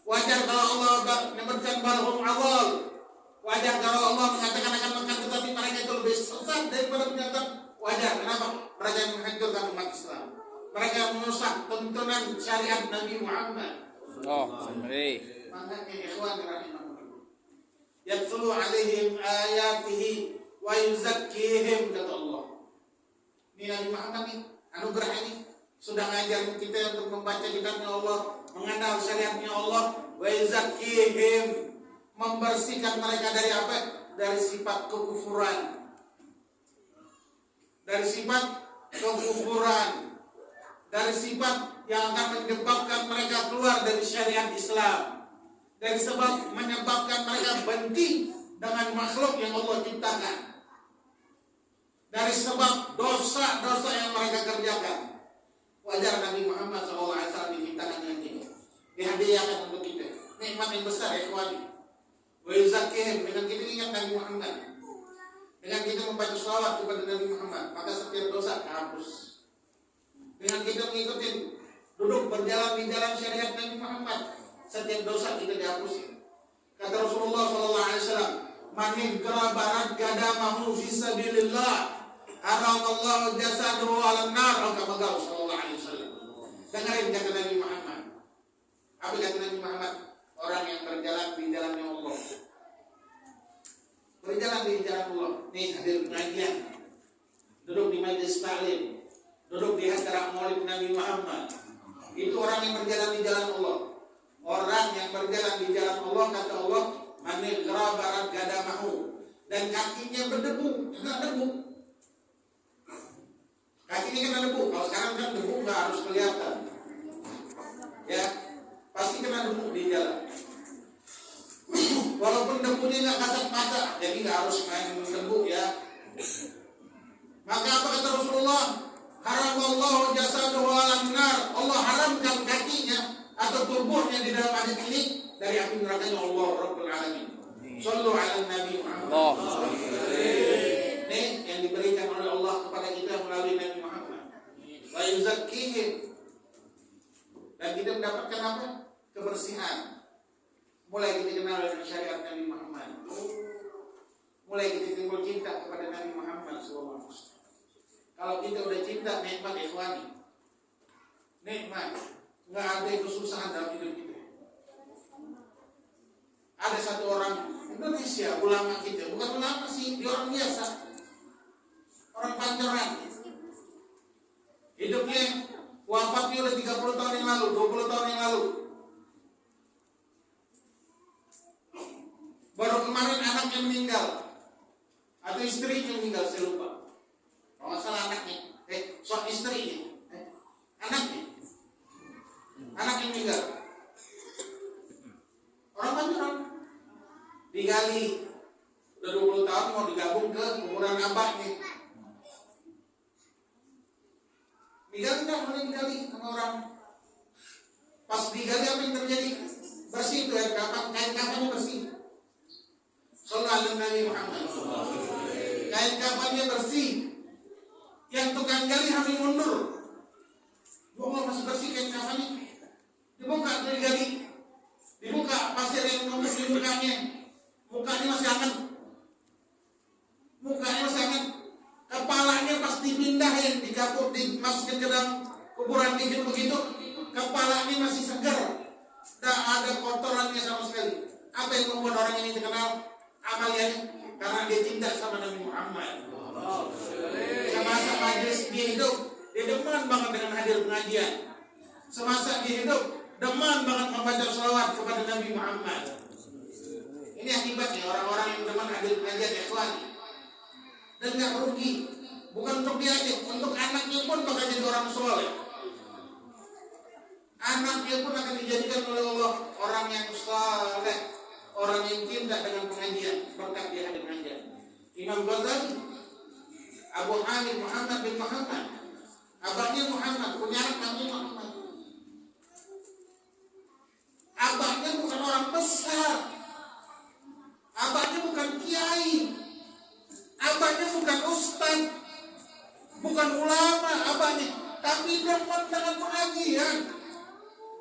Wajar kalau Allah menyebutkan balhum awal. Wajar kalau Allah mengatakan akan makan, tetapi mereka itu lebih sesat daripada binatang. Wajar, kenapa? Mereka yang menghancurkan umat Islam. Mereka yang merusak tuntunan syariat Nabi Muhammad. Makanya ikhwan rahimahullah, yatlu alaihim ayatihi wa yuzakkihim, kata Allah. Ini Nabi Muhammad nih, anugerah ini sudah ngajar kita untuk membaca kitabnya Allah, mengenal syariatnya Allah, wa yuzakkihim, membersihkan mereka dari apa? Dari sifat kekufuran. Dari sifat kekufuran, dari sifat yang akan menyebabkan mereka keluar dari syariat Islam, dari sebab menyebabkan mereka benci dengan makhluk yang Allah ciptakan, dari sebab dosa-dosa yang mereka kerjakan. Wajar Nabi Muhammad SAW diciptakan dengan kita, dihadiahkan untuk kita nikmat yang besar, ikhwani. Wa yuzakkihim, dengan kita ingat Nabi Muhammad, dengan kita membaca sholawat kepada Nabi Muhammad, maka setiap dosa terhapus. Dengan kita mengikuti, duduk berjalan di jalan syariat Nabi Muhammad, setiap dosa kita dihapus. Kata Rasulullah SAW, man iqra gadamahu fi sabilillah, haramallahu jasaduhu 'alan nar, kama qala sallallahu alaihi wasallam. Dengarin kata Nabi Muhammad. Apa kata Nabi Muhammad? Orang yang berjalan di jalannya Allah, berjalan di jalan Allah. Nih hadir pengajian, duduk di majelis taklim, duduk di acara maulid Nabi Muhammad. Itu orang yang berjalan di jalan Allah. Orang yang berjalan di jalan Allah, kata Allah, manil barat gadamahu, dan kakinya berdebu, kena debu. Kakinya kena debu. Kalau sekarang kan debu nggak harus kelihatan, ya pasti kena debu di jalan. Walaupun debunya nggak kasat mata, jadi nggak harus main debu ya. Maka apa kata Rasulullah? Haramallahu jasaduhu 'alan nar. Allah haramkan kakinya atau tubuhnya di dalam hadis ini dari api nerakanya Allah Rabbul Alamin. Shallu 'alan Nabi Muhammad. Ini yang diberikan oleh Allah kepada kita melalui Nabi Muhammad. Wa yuzakkihim, dan kita mendapatkan apa? Kebersihan. Mulai kita kenal dengan syariat Nabi Muhammad, mulai kita timbul cinta kepada Nabi Muhammad SAW. Kalau kita udah cinta, nikmat ikhwani, nikmat, nggak ada kesusahan dalam hidup kita. Ada satu orang Indonesia, ulama kita, bukan ulama sih, dia orang biasa, orang pancoran. Hidupnya, wafatnya udah 30 tahun yang lalu, 20 tahun yang lalu. Baru kemarin anaknya meninggal, atau istrinya meninggal, saya lupa. Kalau nggak salah anaknya, soal istrinya, anaknya meninggal. Orang Pancoran digali, udah 20 tahun mau digabung ke kuburan abahnya. Digali nggak boleh digali sama orang. Pas digali apa yang terjadi? Bersih itu air kapan, kain kafannya bersih. Sallallahu alaihi Muhammad. Kain kafannya bersih. Yang tukang gali hamil mundur. Allah masih bersih kain kafannya. Dibuka, digali. Dibuka, pasir yang nembus di mukanya. Mukanya masih hangat. Mukanya masih hangat. Kepalanya pas dipindahin, dikapur, dimasukin ke dalam kuburan dikit begitu, kepalanya masih segar. Tidak ada kotorannya sama sekali. Apa yang membuat orang ini terkenal? Amalnya karena dia cinta sama Nabi Muhammad. Semasa majelis dia hidup, dia demen banget dengan hadir pengajian. Semasa dia hidup, demen banget membaca sholawat kepada Nabi Muhammad. Ini akibatnya orang-orang yang demen hadir pengajian ikhwan. Dan gak rugi. Bukan untuk dia aja, untuk anaknya pun bakal jadi orang soleh. Anaknya pun akan dijadikan oleh Allah orang yang saleh, orang yang cinta dengan pengajian, berkat dia hadir pengajian. Imam Ghazali, Abu Hamid Muhammad bin Muhammad, abangnya Muhammad, punya anak namanya Muhammad. Abangnya bukan orang besar, abangnya bukan kiai, abangnya bukan ustaz, bukan ulama abangnya, tapi demen dengan pengajian,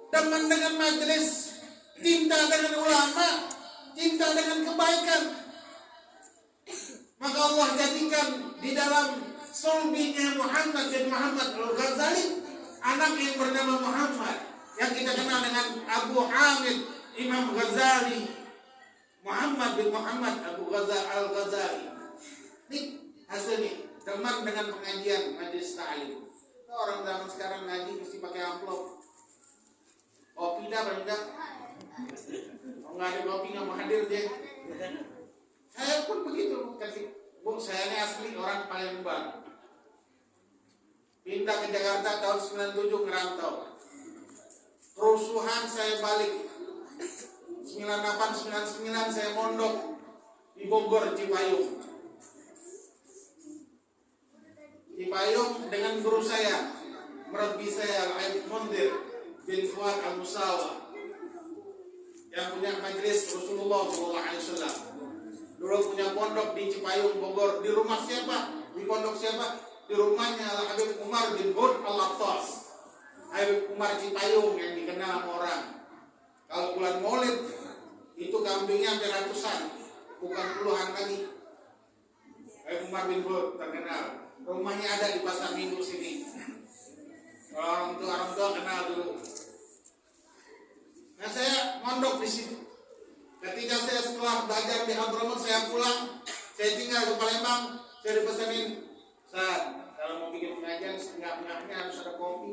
demen dengan majelis, cinta dengan ulama, cinta dengan kebaikan. Maka Allah jadikan di dalam sulbinya Muhammad bin Muhammad Al-Ghazali anak yang bernama Muhammad, yang kita kenal dengan Abu Hamid Imam Ghazali, Muhammad bin Muhammad Abu Ghazali Al-Ghazali. Ini hasilnya, teman dengan pengajian majelis ta'lim. Orang zaman sekarang ngaji mesti pakai amplop. Kopi dah benda. Oh, nggak ada kopi nggak mau hadir dia. Saya pun begitu. Bu, saya ini asli orang Palembang. Pindah ke Jakarta tahun 97 ngerantau. Kerusuhan saya balik. 98-99 saya mondok di Bogor, Cipayung. Cipayung dengan guru saya, merabbi saya Al-Aib Mundir bin Fuad Al-Musawa, yang punya majelis Rasulullah SAW. Dulu punya pondok di Cipayung, Bogor. Di rumah siapa? Di pondok siapa? Di rumahnya Al-Habib Umar bin Hud Al-Attas. Habib Umar Cipayung yang dikenal sama orang. Kalau bulan Maulid itu kambingnya hampir ratusan, bukan puluhan lagi. Habib Umar bin Hud terkenal. Rumahnya ada di Pasar Minggu sini. Orang tua kenal dulu. Nah, saya mondok di sini. Ketika saya setelah belajar di Hadramut, saya pulang, saya tinggal di Palembang, saya dipesanin, Ustaz, kalau mau bikin pengajian setengah-tengahnya harus ada kopi,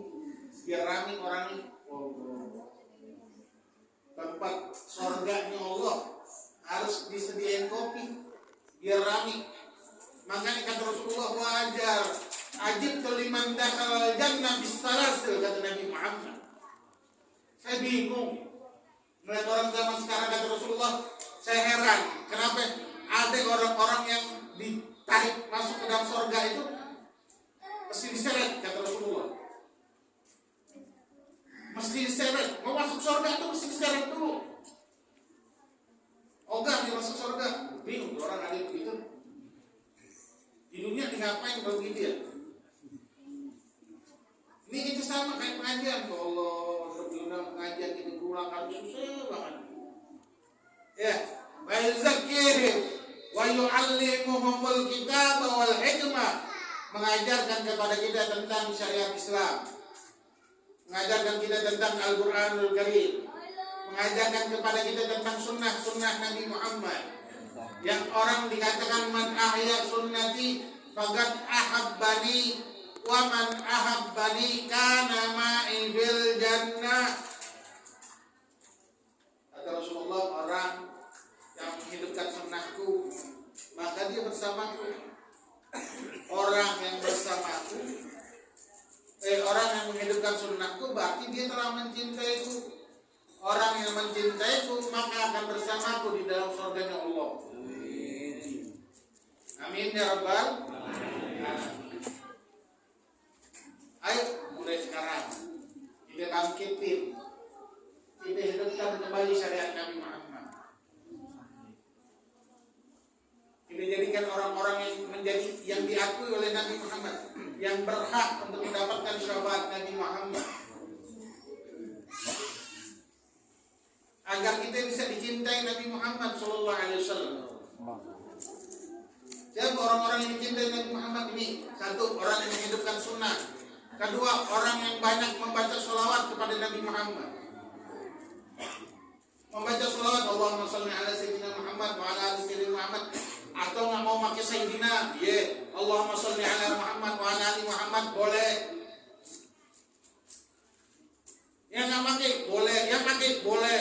biar rame orangnya. Tempat surganya Allah harus disediain kopi, biar rame. Makanya kata Rasulullah, wajar ajib liman dakhala jannah bisalasil, kata Nabi Muhammad. Saya bingung melihat orang zaman sekarang, kata Rasulullah. Saya heran kenapa ada orang-orang yang ditarik masuk ke dalam surga itu mesti diseret, kata Rasulullah. Mesti diseret, mau masuk surga itu mesti diseret dulu. Ogah dia masuk surga, bingung orang ada begitu. Di dunia ngapain kalau gitu ya? Ini kita sama kayak pengajian. Ya Allah, sebelum pengajian kita pulang harus susah banget. Ya, wa yuzakkihim wa yu'allimuhumul kitab wal hikmah. Mengajarkan kepada kita tentang syariat Islam. Mengajarkan kita tentang Al-Qur'anul Karim. Mengajarkan kepada kita tentang sunnah Nabi Muhammad. Yang orang dikatakan man ahya sunnati faqad ahabbani wa man ahabbani kana ma'i bil jannah. Kata Rasulullah, orang yang menghidupkan sunnahku maka dia bersamaku. Orang yang bersamaku, orang yang menghidupkan sunnahku berarti dia telah mencintaiku. Orang yang mencintaiku maka akan bersamaku di dalam surganya Allah. Amin ya Rabbal alamin. Ayo mulai sekarang kita bangkitin, kita hidupkan kembali syariat Nabi Muhammad. Kita jadikan orang-orang yang menjadi yang diakui oleh Nabi Muhammad, yang berhak untuk mendapatkan syafaat Nabi Muhammad, agar kita bisa dicintai Nabi Muhammad SAW. Siapa orang-orang yang mencintai Nabi Muhammad ini? Satu, orang yang menghidupkan sunnah. Kedua, orang yang banyak membaca sholawat kepada Nabi Muhammad. membaca sholawat Allahumma sholli ala sayyidina Muhammad wa ala ali sayyidina Muhammad, atau nggak mau pakai sayyidina, Allahumma sholli ala Muhammad wa ala ali Muhammad, boleh. Yang nggak pakai boleh, yang pakai boleh.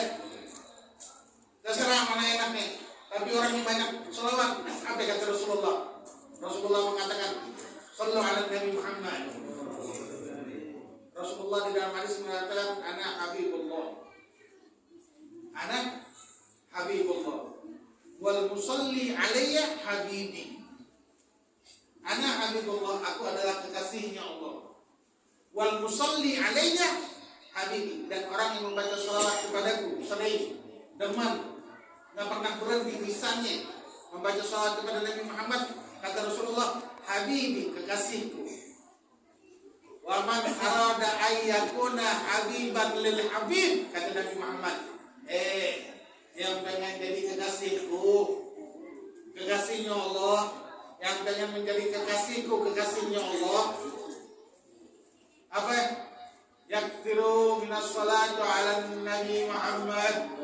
Terserah mana enaknya. Tapi orang yang banyak sholawat, apa kata Rasulullah? Rasulullah mengatakan, sallu ala Nabi Muhammad. Rasulullah di dalam hadis mengatakan, ana habibullah. Ana habibullah. Wal musalli alayya habibi. Ana habibullah, aku adalah kekasihnya Allah. Wal musalli alayya habibi, dan orang yang membaca sholawat kepadaku sering, deman, nggak pernah berhenti lisannya membaca sholawat kepada Nabi Muhammad, kata Rasulullah, habibi, kekasihku. Wa man arada ayyakuna habiban lil habib, kata Nabi Muhammad, yang pengen jadi kekasihku, kekasihnya Allah, yang pengen menjadi kekasihku, kekasihnya Allah, apa? Yaktsiru minas salatu ala Nabi Muhammad.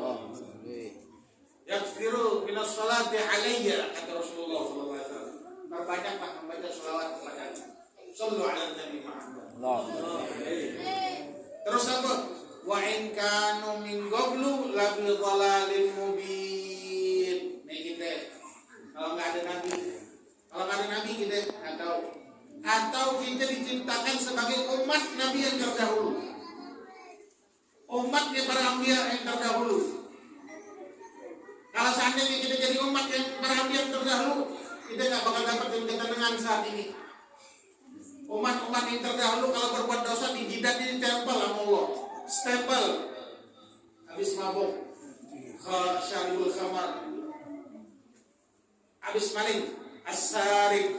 Yaktsiru minas salati alayya, kata Rasulullah SAW. Perbanyaklah membaca sholawat kepada Sallu ala Nabi Muhammad. Terus apa? Wa in kanu min qablu la fi dhalalin mubin. Nih kita. Kalau nggak ada nabi kita atau kita diciptakan sebagai umat nabi yang terdahulu. Umatnya para anbiya yang terdahulu. Kalau seandainya kita jadi umat yang para anbiya yang terdahulu, kita nggak bakal dapat yang kita dengan saat ini. Umat-umat yang terdahulu kalau berbuat dosa di jidatnya ditempel sama Allah, stempel. Habis mabuk, syaribul khamar, habis maling, as-sarik,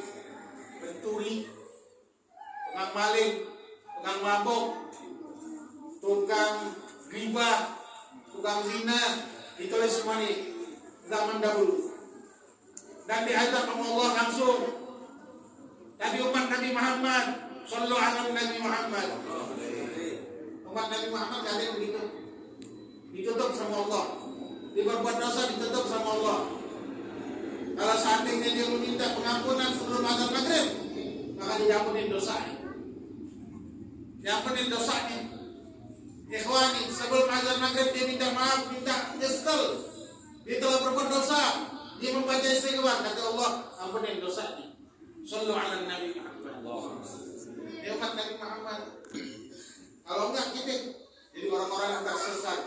pencuri, tukang maling, tukang mabuk, tukang riba, tukang zina, ditulis semua nih zaman dahulu. Dan diajak sama Allah langsung. Tapi umat Nabi Muhammad, sallu ala Nabi Muhammad. Umat Nabi Muhammad gak ada yang begitu. Ditutup sama Allah. Dia berbuat dosa ditutup sama Allah. Kalau seandainya dia meminta pengampunan sebelum azan maghrib, maka diampunin dosanya. Diampunin dosanya. Ikhwani, sebelum azan maghrib dia minta maaf, minta nyesel. Dia telah berbuat dosa. Dia membaca istighfar, kata Allah, ampunin dosanya. Sallu ala Nabi Muhammad. Dia umat Nabi Muhammad. Kalau enggak kita jadi orang-orang yang tersesat.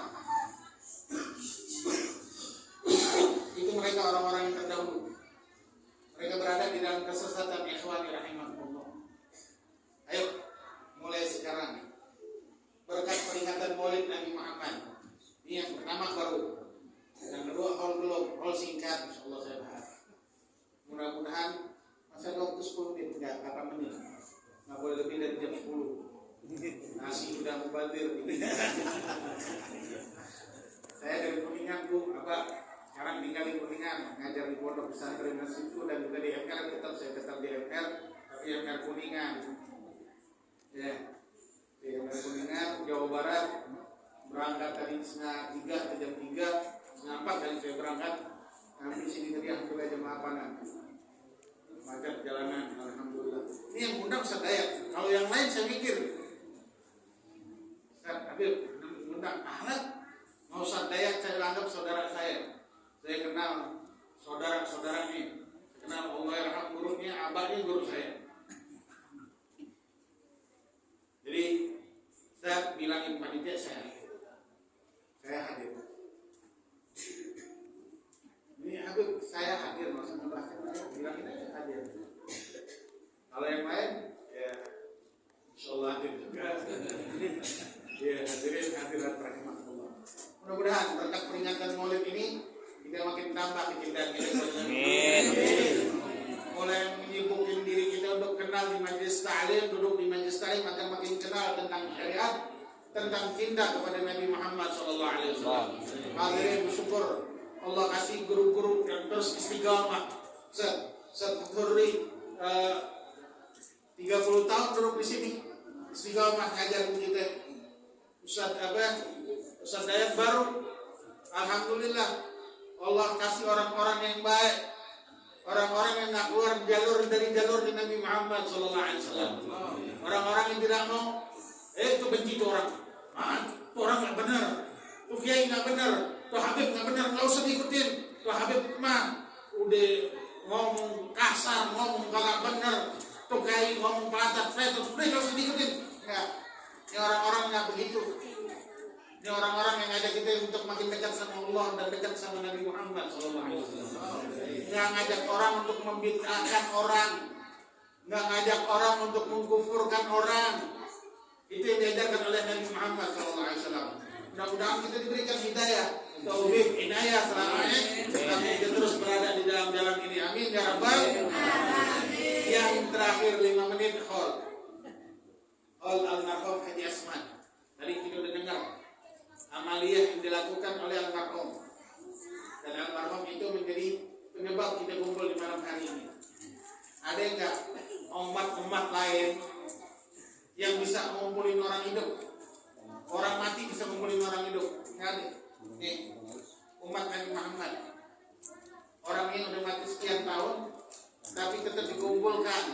Itu mereka orang-orang yang terdahulu. Mereka berada di dalam kesesatan. Ikhwani rahimahullah. Ayo mulai sekarang berkat peringatan Maulid Nabi Muhammad. Ini yang pertama baru. Yang kedua haul singkat, insyaallah saya bahas. Mudah-mudahan masa waktu 10 menit, enggak 8 menit. Enggak boleh lebih dari jam 10. Nasi sudah mubadir. Saya dari Kuningan, Bu, sekarang tinggal di Kuningan, ngajar di pondok pesantren Nasibu dan juga di MR, saya tetap di MR, tapi MR Kuningan. Ya. Di MR Kuningan, Jawa Barat, berangkat tadi setengah 3 ke jam 3, setengah 4 kali saya berangkat. Nanti sini tadi alhamdulillah jam 8-an. Macet jalanan, alhamdulillah. Ini yang undang Ustaz Dayat. Kalau yang lain saya mikir, Ustaz Habib undang Ahmad, mau Ustaz Dayat saya anggap saudara saya. Saya kenal saudara-saudaranya. Saya kenal Allah yarham gurunya, abahnya guru saya. Jadi saya bilangin panitia saya hadir. Ini Habib saya hadir, maksudnya bilangin aja hadir. Kalau yang lain ya insyaallah hadir juga. Ya hadirin hadirat rahimahullah. Mudah-mudahan berkat peringatan Maulid ini kita makin tambah kecintaan kita. Amin. Mulai menyibukkan diri kita untuk kenal di majelis ta'lim, duduk di majelis ta'lim akan makin kenal tentang syariat, tentang cinta kepada Nabi Muhammad SAW. Hadirin bersyukur Allah kasih guru-guru yang terus istiqamah. Ustaz Hurri 30 tahun duduk di sini istiqamah ngajar kita. Ustaz Dayat baru Alhamdulillah Allah kasih orang-orang yang baik, orang-orang yang nggak keluar dari jalur di Nabi Muhammad SAW. Orang-orang yang tidak mau, itu benci tuh orang. Tuh orang nggak benar, tuh kiai nggak benar, tuh Habib nggak benar, nggak usah diikutin. Tuh Habib mah udah ngomong kasar, ngomong nggak benar, tuh kiai ngomong pelantar, udah nggak usah diikutin. Nggak, ini orang-orang nggak begitu. Ini orang-orang yang ngajak kita untuk makin dekat sama Allah dan dekat sama Nabi Muhammad SAW. Nggak ngajak orang untuk membid'ahkan orang, nggak ngajak orang untuk mengkufurkan orang. Itu yang diajarkan oleh Nabi Muhammad SAW. Mudah-mudahan kita diberikan hidayah, taufik, inayah selamanya. Kita terus berada di dalam jalan ini. Amin ya Rabbal Alamin. Yang terakhir 5 menit haul almarhum Haji Asman. Tadi kita udah dengar amaliyah yang dilakukan oleh almarhum, dan almarhum itu menjadi penyebab kita kumpul di malam hari ini. Ada enggak umat-umat lain yang bisa mengumpulin orang hidup? Orang mati bisa mengumpulin orang hidup? Enggak ada. Nih, umat Nabi Muhammad, orang ini udah mati sekian tahun, tapi tetap dikumpulkan,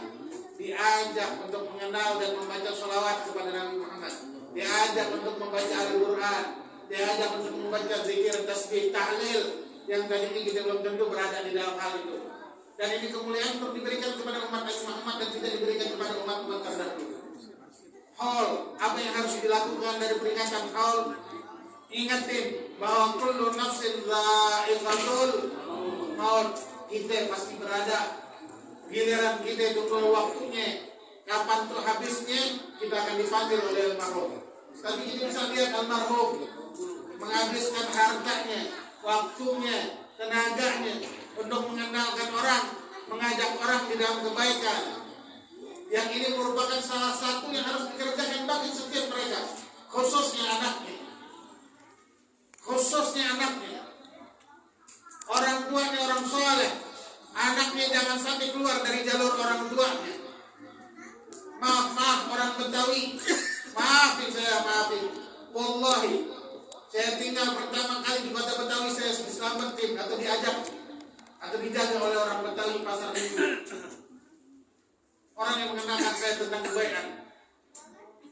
diajak untuk mengenal dan membaca sholawat kepada Nabi Muhammad, diajak untuk membaca Al-Quran, diajak untuk membaca zikir, tasbih, tahlil, yang tadi ini kita belum tentu berada di dalam hal itu. Dan ini kemuliaan untuk diberikan kepada umat Nabi Muhammad dan tidak diberikan kepada umat-umat terdahulu. Haul, apa yang harus dilakukan dari peringatan haul? Ingatin bahwa kullu nafsin dha'iqatul maut. Kita pasti berada, giliran kita tunggu waktunya, kapan tuh habisnya, kita akan dipanggil oleh almarhum. Tapi kita bisa lihat almarhum menghabiskan hartanya, waktunya, tenaganya untuk mengenalkan orang, mengajak orang di dalam kebaikan. Yang ini merupakan salah satu yang harus dikerjakan bagi setiap mereka, khususnya anaknya. Khususnya anaknya. Orang tuanya orang soleh, anaknya jangan sampai keluar dari jalur orang tuanya. Maaf orang Betawi, maafin. Wallahi, saya tinggal pertama kali di kota Betawi, saya diselamatin atau diajak atau dijaga oleh orang Betawi pasar Minggu. Orang yang mengenalkan saya tentang kebaikan,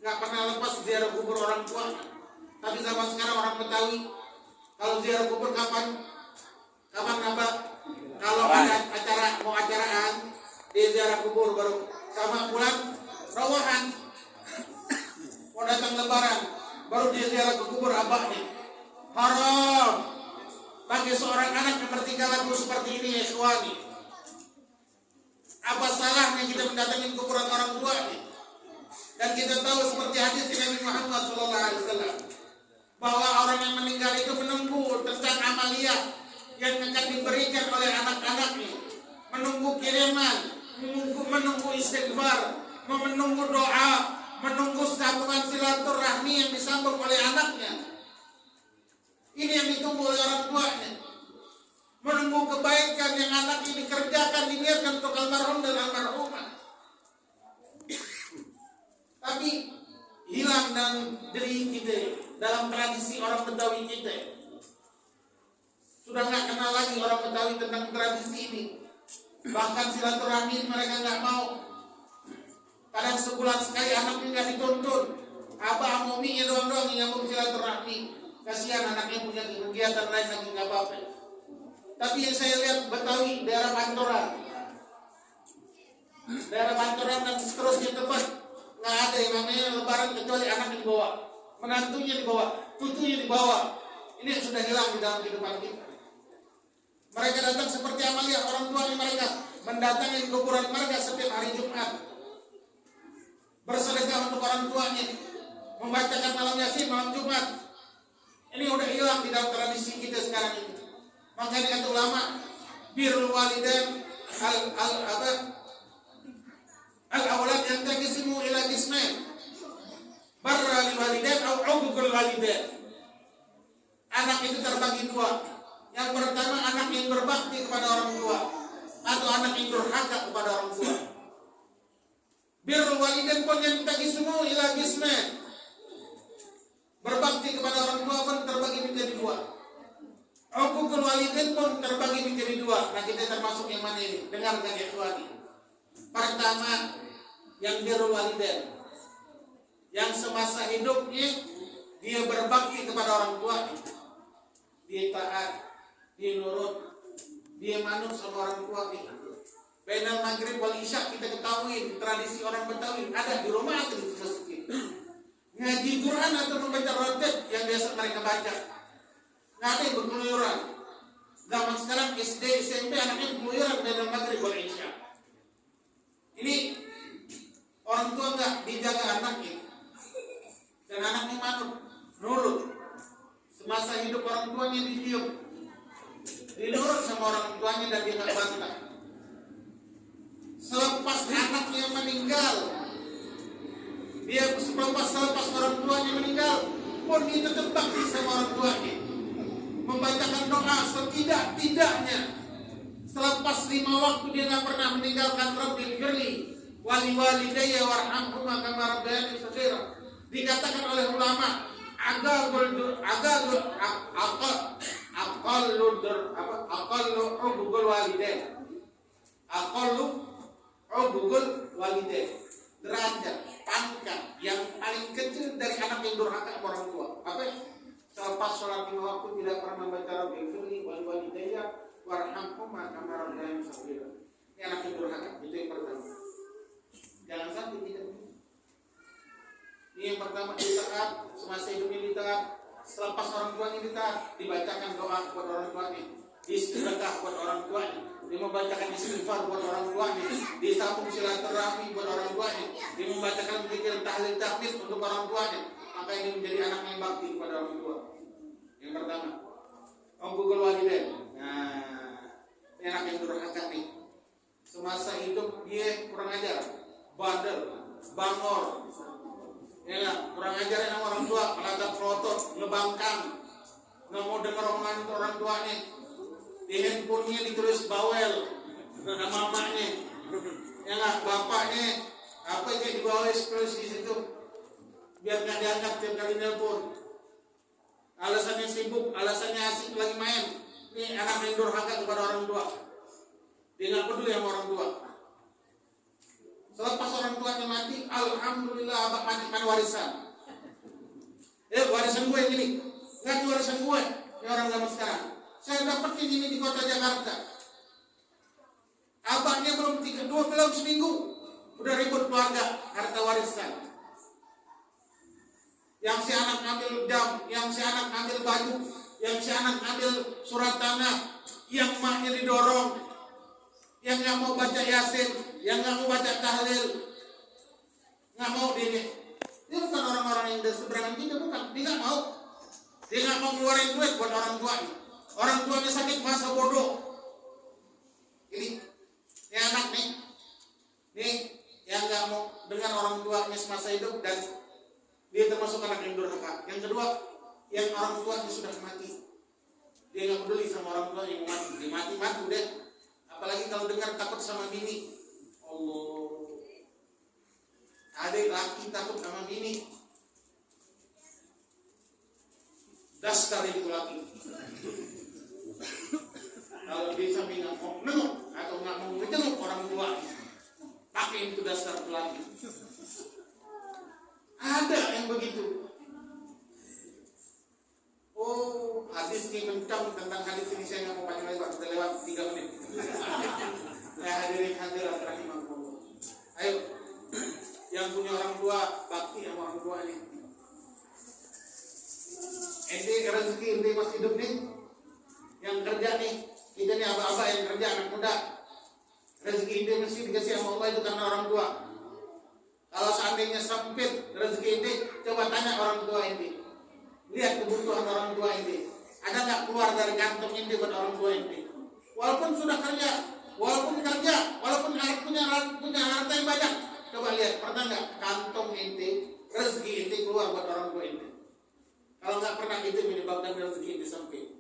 nggak pernah lepas ziarah kubur orang tua. Tapi zaman sekarang orang Betawi, kalau ziarah kubur kapan apa? Kalau ada acaraan di ziarah kubur baru sama bulan Rawahan, mau datang Lebaran baru dia ziarah ke kubur abahnya. Haram bagi seorang anak yang bertingkah laku seperti ini, ya ikhwani. Apa salahnya kita mendatangi kuburan orang tuanya? Dan kita tahu seperti hadis Nabi Muhammad SAW, bahwa orang yang meninggal itu menunggu tentang amaliyah yang akan diberikan oleh anak-anaknya, menunggu kiriman, menunggu istighfar, menunggu doa, menunggu sambungan silaturahmi yang disambung oleh anaknya. Ini yang ditunggu oleh orang tuanya, menunggu kebaikan yang anak ini kerjakan, diniatkan untuk almarhum dan almarhumah. Tapi hilang dan diri kita dalam tradisi orang Betawi kita. Sudah nggak kenal lagi orang Betawi tentang tradisi ini. Bahkan silaturahmi mereka nggak mau. Kadang sebulan sekali anaknya nggak dituntun, abah mominya doang yang nyambung silaturahmi. Kasihan anaknya punya kegiatan lain lagi, nggak apa-apa. Tapi yang saya lihat Betawi, daerah Pancoran dan seterusnya tempat, nggak ada yang namanya Lebaran kecuali anaknya dibawa, menantunya dibawa, cucunya dibawa. Ini yang sudah hilang di dalam kehidupan kita. Mereka datang seperti amalia orang tua mereka, mendatangi kuburan mereka setiap hari Jumat, bersedekah untuk orang tuanya, membacakan malam Yasin malam Jumat. Ini udah hilang di dalam tradisi kita sekarang ini. Makanya kata ulama, birrul walidain al-awlad yantaqisimu ila qismain, barra lil walidain au uququl walidain. Anak itu terbagi dua. Yang pertama, anak yang berbakti kepada orang tua, atau anak yang durhaka kepada orang tua. Birrul walidain pun yantaqisimu ila qismain, berbakti kepada orang tua pun terbagi menjadi dua. Uququl walidain pun terbagi menjadi dua. Nah, kita termasuk yang mana ini? Dengarkan ya ikhwani. Pertama, yang birrul walidain, yang semasa hidupnya dia berbakti kepada orang tuanya, dia taat, dia nurut, dia manut sama orang tuanya. Bainal maghrib wal isya kita ketahui tradisi orang Betawi ada di rumah atau di masjid. Ngaji Quran atau membaca rodet yang biasa mereka baca. Nggak ada yang berkeluyuran. Zaman sekarang SD, SMP anaknya berkeluyuran bainal maghrib wal isya. Ini orang tua nggak dijaga anaknya, dan anaknya manut, nurut. Semasa hidup orang tuanya didiam, dinurut sama orang tuanya dan dia nggak bantah. Selepas anaknya meninggal, selepas orang tuanya meninggal, pun dia tetap bakti sama orang tuanya, membacakan doa setidak-tidaknya. Selepas 5 waktu dia nggak pernah meninggalkan Rabbil firli wali walidayya warhamhuma kama rabbayani shaghira. Dikatakan oleh ulama aqallu walidain, derajat pangkat yang paling kecil dari anak yang durhaka orang tua. Apa? Selepas sholat 5 waktu tidak pernah membaca Rabbil firli wali walidayya warhamhuma kama rabbayani shaghira. Ini anak yang durhaka, itu yang pertama. Jangan sampai tidak. Ini yang pertama, ditaat, semasa hidupnya ditaat, selepas orang tuanya ditaat, dibacakan doa buat orang tuanya, istighfar buat orang tuanya, dia membacakan istighfar buat orang tuanya, disambung silaturahmi buat orang tuanya, dia membacakan zikir tahlil tahmid untuk orang tuanya. Maka ini menjadi anak yang bakti kepada orang tua. Yang pertama, uququl walidain. Nah, ini anak yang durhaka nih. Semasa hidup dia kurang ajar, bandel, bangor, ya, kurang ajar sama orang tua, melanggar protokol, ngebangkang, nggak mau dengar omongan orang tuanya. Di handphonenya ditulis bawel nama mamanya, ya nggak, bapaknya apa yang dibawel tulis di situ, biar nggak diangkat tiap kali nelpon. Alasannya sibuk, alasannya asik lagi main. Ini anak yang durhaka kepada orang tua. Dia nggak peduli sama orang tua. Selepas orang tuanya mati, alhamdulillah abang mati warisan. Warisan gue yang ini, nggak warisan gue. Ini orang zaman sekarang. Saya dapat ini di kota Jakarta. Abangnya belum seminggu, udah ribut keluarga harta warisan. Yang si anak ambil jam, yang si anak ambil baju, yang si anak ambil surat tanah, yang emaknya didorong, yang nggak mau baca yasin, yang nggak mau baca tahlil, nggak mau dia. Dia bukan orang-orang yang dari seberangan kita, bukan. Dia nggak mau. Dia nggak mau ngeluarin duit buat orang tuanya. Orang tuanya sakit masa bodoh. Ini anak nih yang nggak mau dengar orang tuanya semasa hidup, dan dia termasuk anak yang durhaka. Yang kedua, yang orang tuanya sudah mati, dia nggak peduli sama orang tua yang mati. Dia mati udah. Apalagi kalau dengar takut sama bini. Allah, adik laki takut sama bini, dasar itu laki. Kalau dia sampai nggak mau nengok atau nggak mau menjenguk orang tua, pakai itu dasar laki. Ada yang begitu. Oh, hadis ini kencang. Tentang hadis ini saya nggak mau panjang lebar, sudah lewat 3 menit. Hadirin hadirat rahimakumullah. Ayo, yang punya orang tua bakti sama orang tua ini. Ente rezeki ente masih hidup nih, yang kerja nih, kita nih abah-abah yang kerja, anak muda. Rezeki ente mesti dikasih sama Allah itu karena orang tua. Kalau seandainya sempit rezeki ente, coba tanya orang tua ente. Lihat kebutuhan orang tua ente. Ada nggak keluar dari kantong ente buat orang tua ente? Walaupun sudah kerja, walaupun punya harta yang banyak, coba lihat pernah nggak kantong ente, rezeki ente keluar buat orang tua ente? Kalau nggak pernah, itu menyebabkan rezeki ente sempit.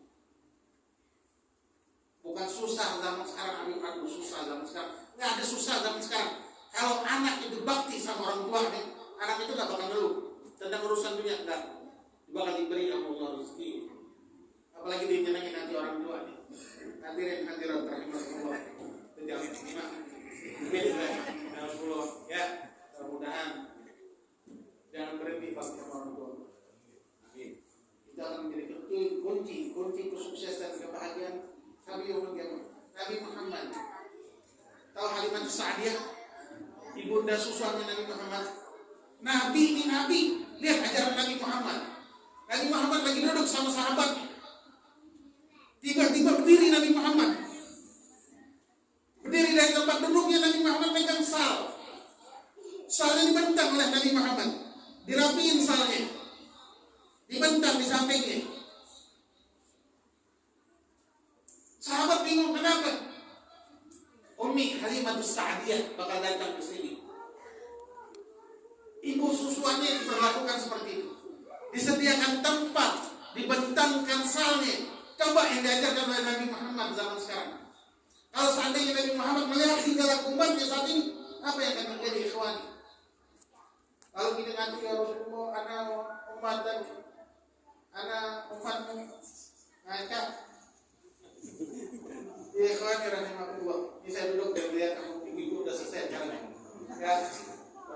Bukan susah zaman sekarang, aduh susah zaman sekarang. Nggak ada susah zaman sekarang. Kalau anak itu bakti sama orang tua nih, anak itu nggak bakal ngeluh tentang urusan dunia, enggak. Bakal diberi sama Allah rezeki. apalagi dinyenengin nanti orang tua nih. Hadirin hadirat rahimahullah. Jangan terima. Ya, mudah-mudahan jangan berhenti bakti sama orang tua. Kita akan menjadi kunci kesuksesan dan kebahagiaan Nabi Nabi Muhammad. Tahu Halimah Sa'diyah, ibunda susuannya Nabi Muhammad. Nabi ini Nabi. Lihat ajaran Nabi Muhammad. Nabi Muhammad lagi duduk sama sahabatnya. Tiba-tiba berdiri Nabi Muhammad. Berdiri dari tempat duduknya Nabi Muhammad megang sal. Salnya dibentang oleh Nabi Muhammad. Dirapiin salnya. Dibentang di sampingnya. Sahabat bingung kenapa? Ummi Halimah Sa'diyah bakal datang ke sini. Ibu susuannya diperlakukan seperti itu. Disediakan tempat, dibentangkan salnya. Coba yang diajarkan oleh Nabi Muhammad zaman sekarang. Kalau seandainya Nabi Muhammad melihat tinggal umatnya saat ini, apa yang akan terjadi ikhwan? Kalau kita nanti ya Rasulullah, anak umatmu, ngajak. Ya ikhwan ya rahimahullah. Ini saya duduk dan lihat kamu ibu-ibu udah selesai acaranya. Ya,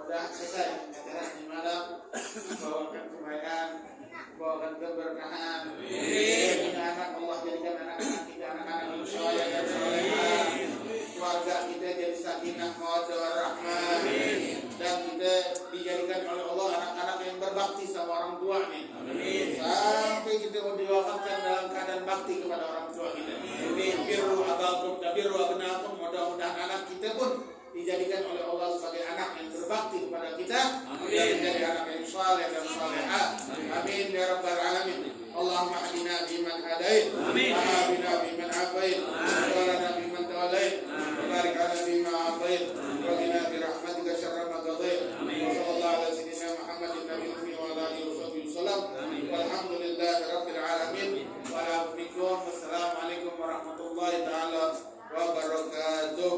udah selesai acaranya malam. Bawakan kebaikan, bawakan keberkahan. Punya anak Allah jadikan anak-anak kita anak-anak yang soleh dan solehah. Keluarga kita jadi sakinah mawaddah warahmah. Dan kita dijadikan oleh Allah anak-anak yang berbakti sama orang tua nih. Sampai kita mau diwakafkan dalam keadaan bakti kepada orang tua kita. Birru abakum dan birru abnakum. Mudah-mudahan anak kita pun dijadikan oleh Allah sebagai anak yang berbakti kepada kita. Dan menjadi anak yang saleh dan salehah. Amin ya rabbal alamin. Allahumma hadina biman hadait, wa afina biman afait, wa lana biman tawallait, wa barik lana bima atait, wa qina bi rahmatika syarra ma qadait. Wa sallallahu ala sayyidina Muhammadin nabiyyi wa ala alihi wasallam. Walhamdulillahi rabbil alamin. Wassalamualaikum warahmatullahi taala wabarakatuh.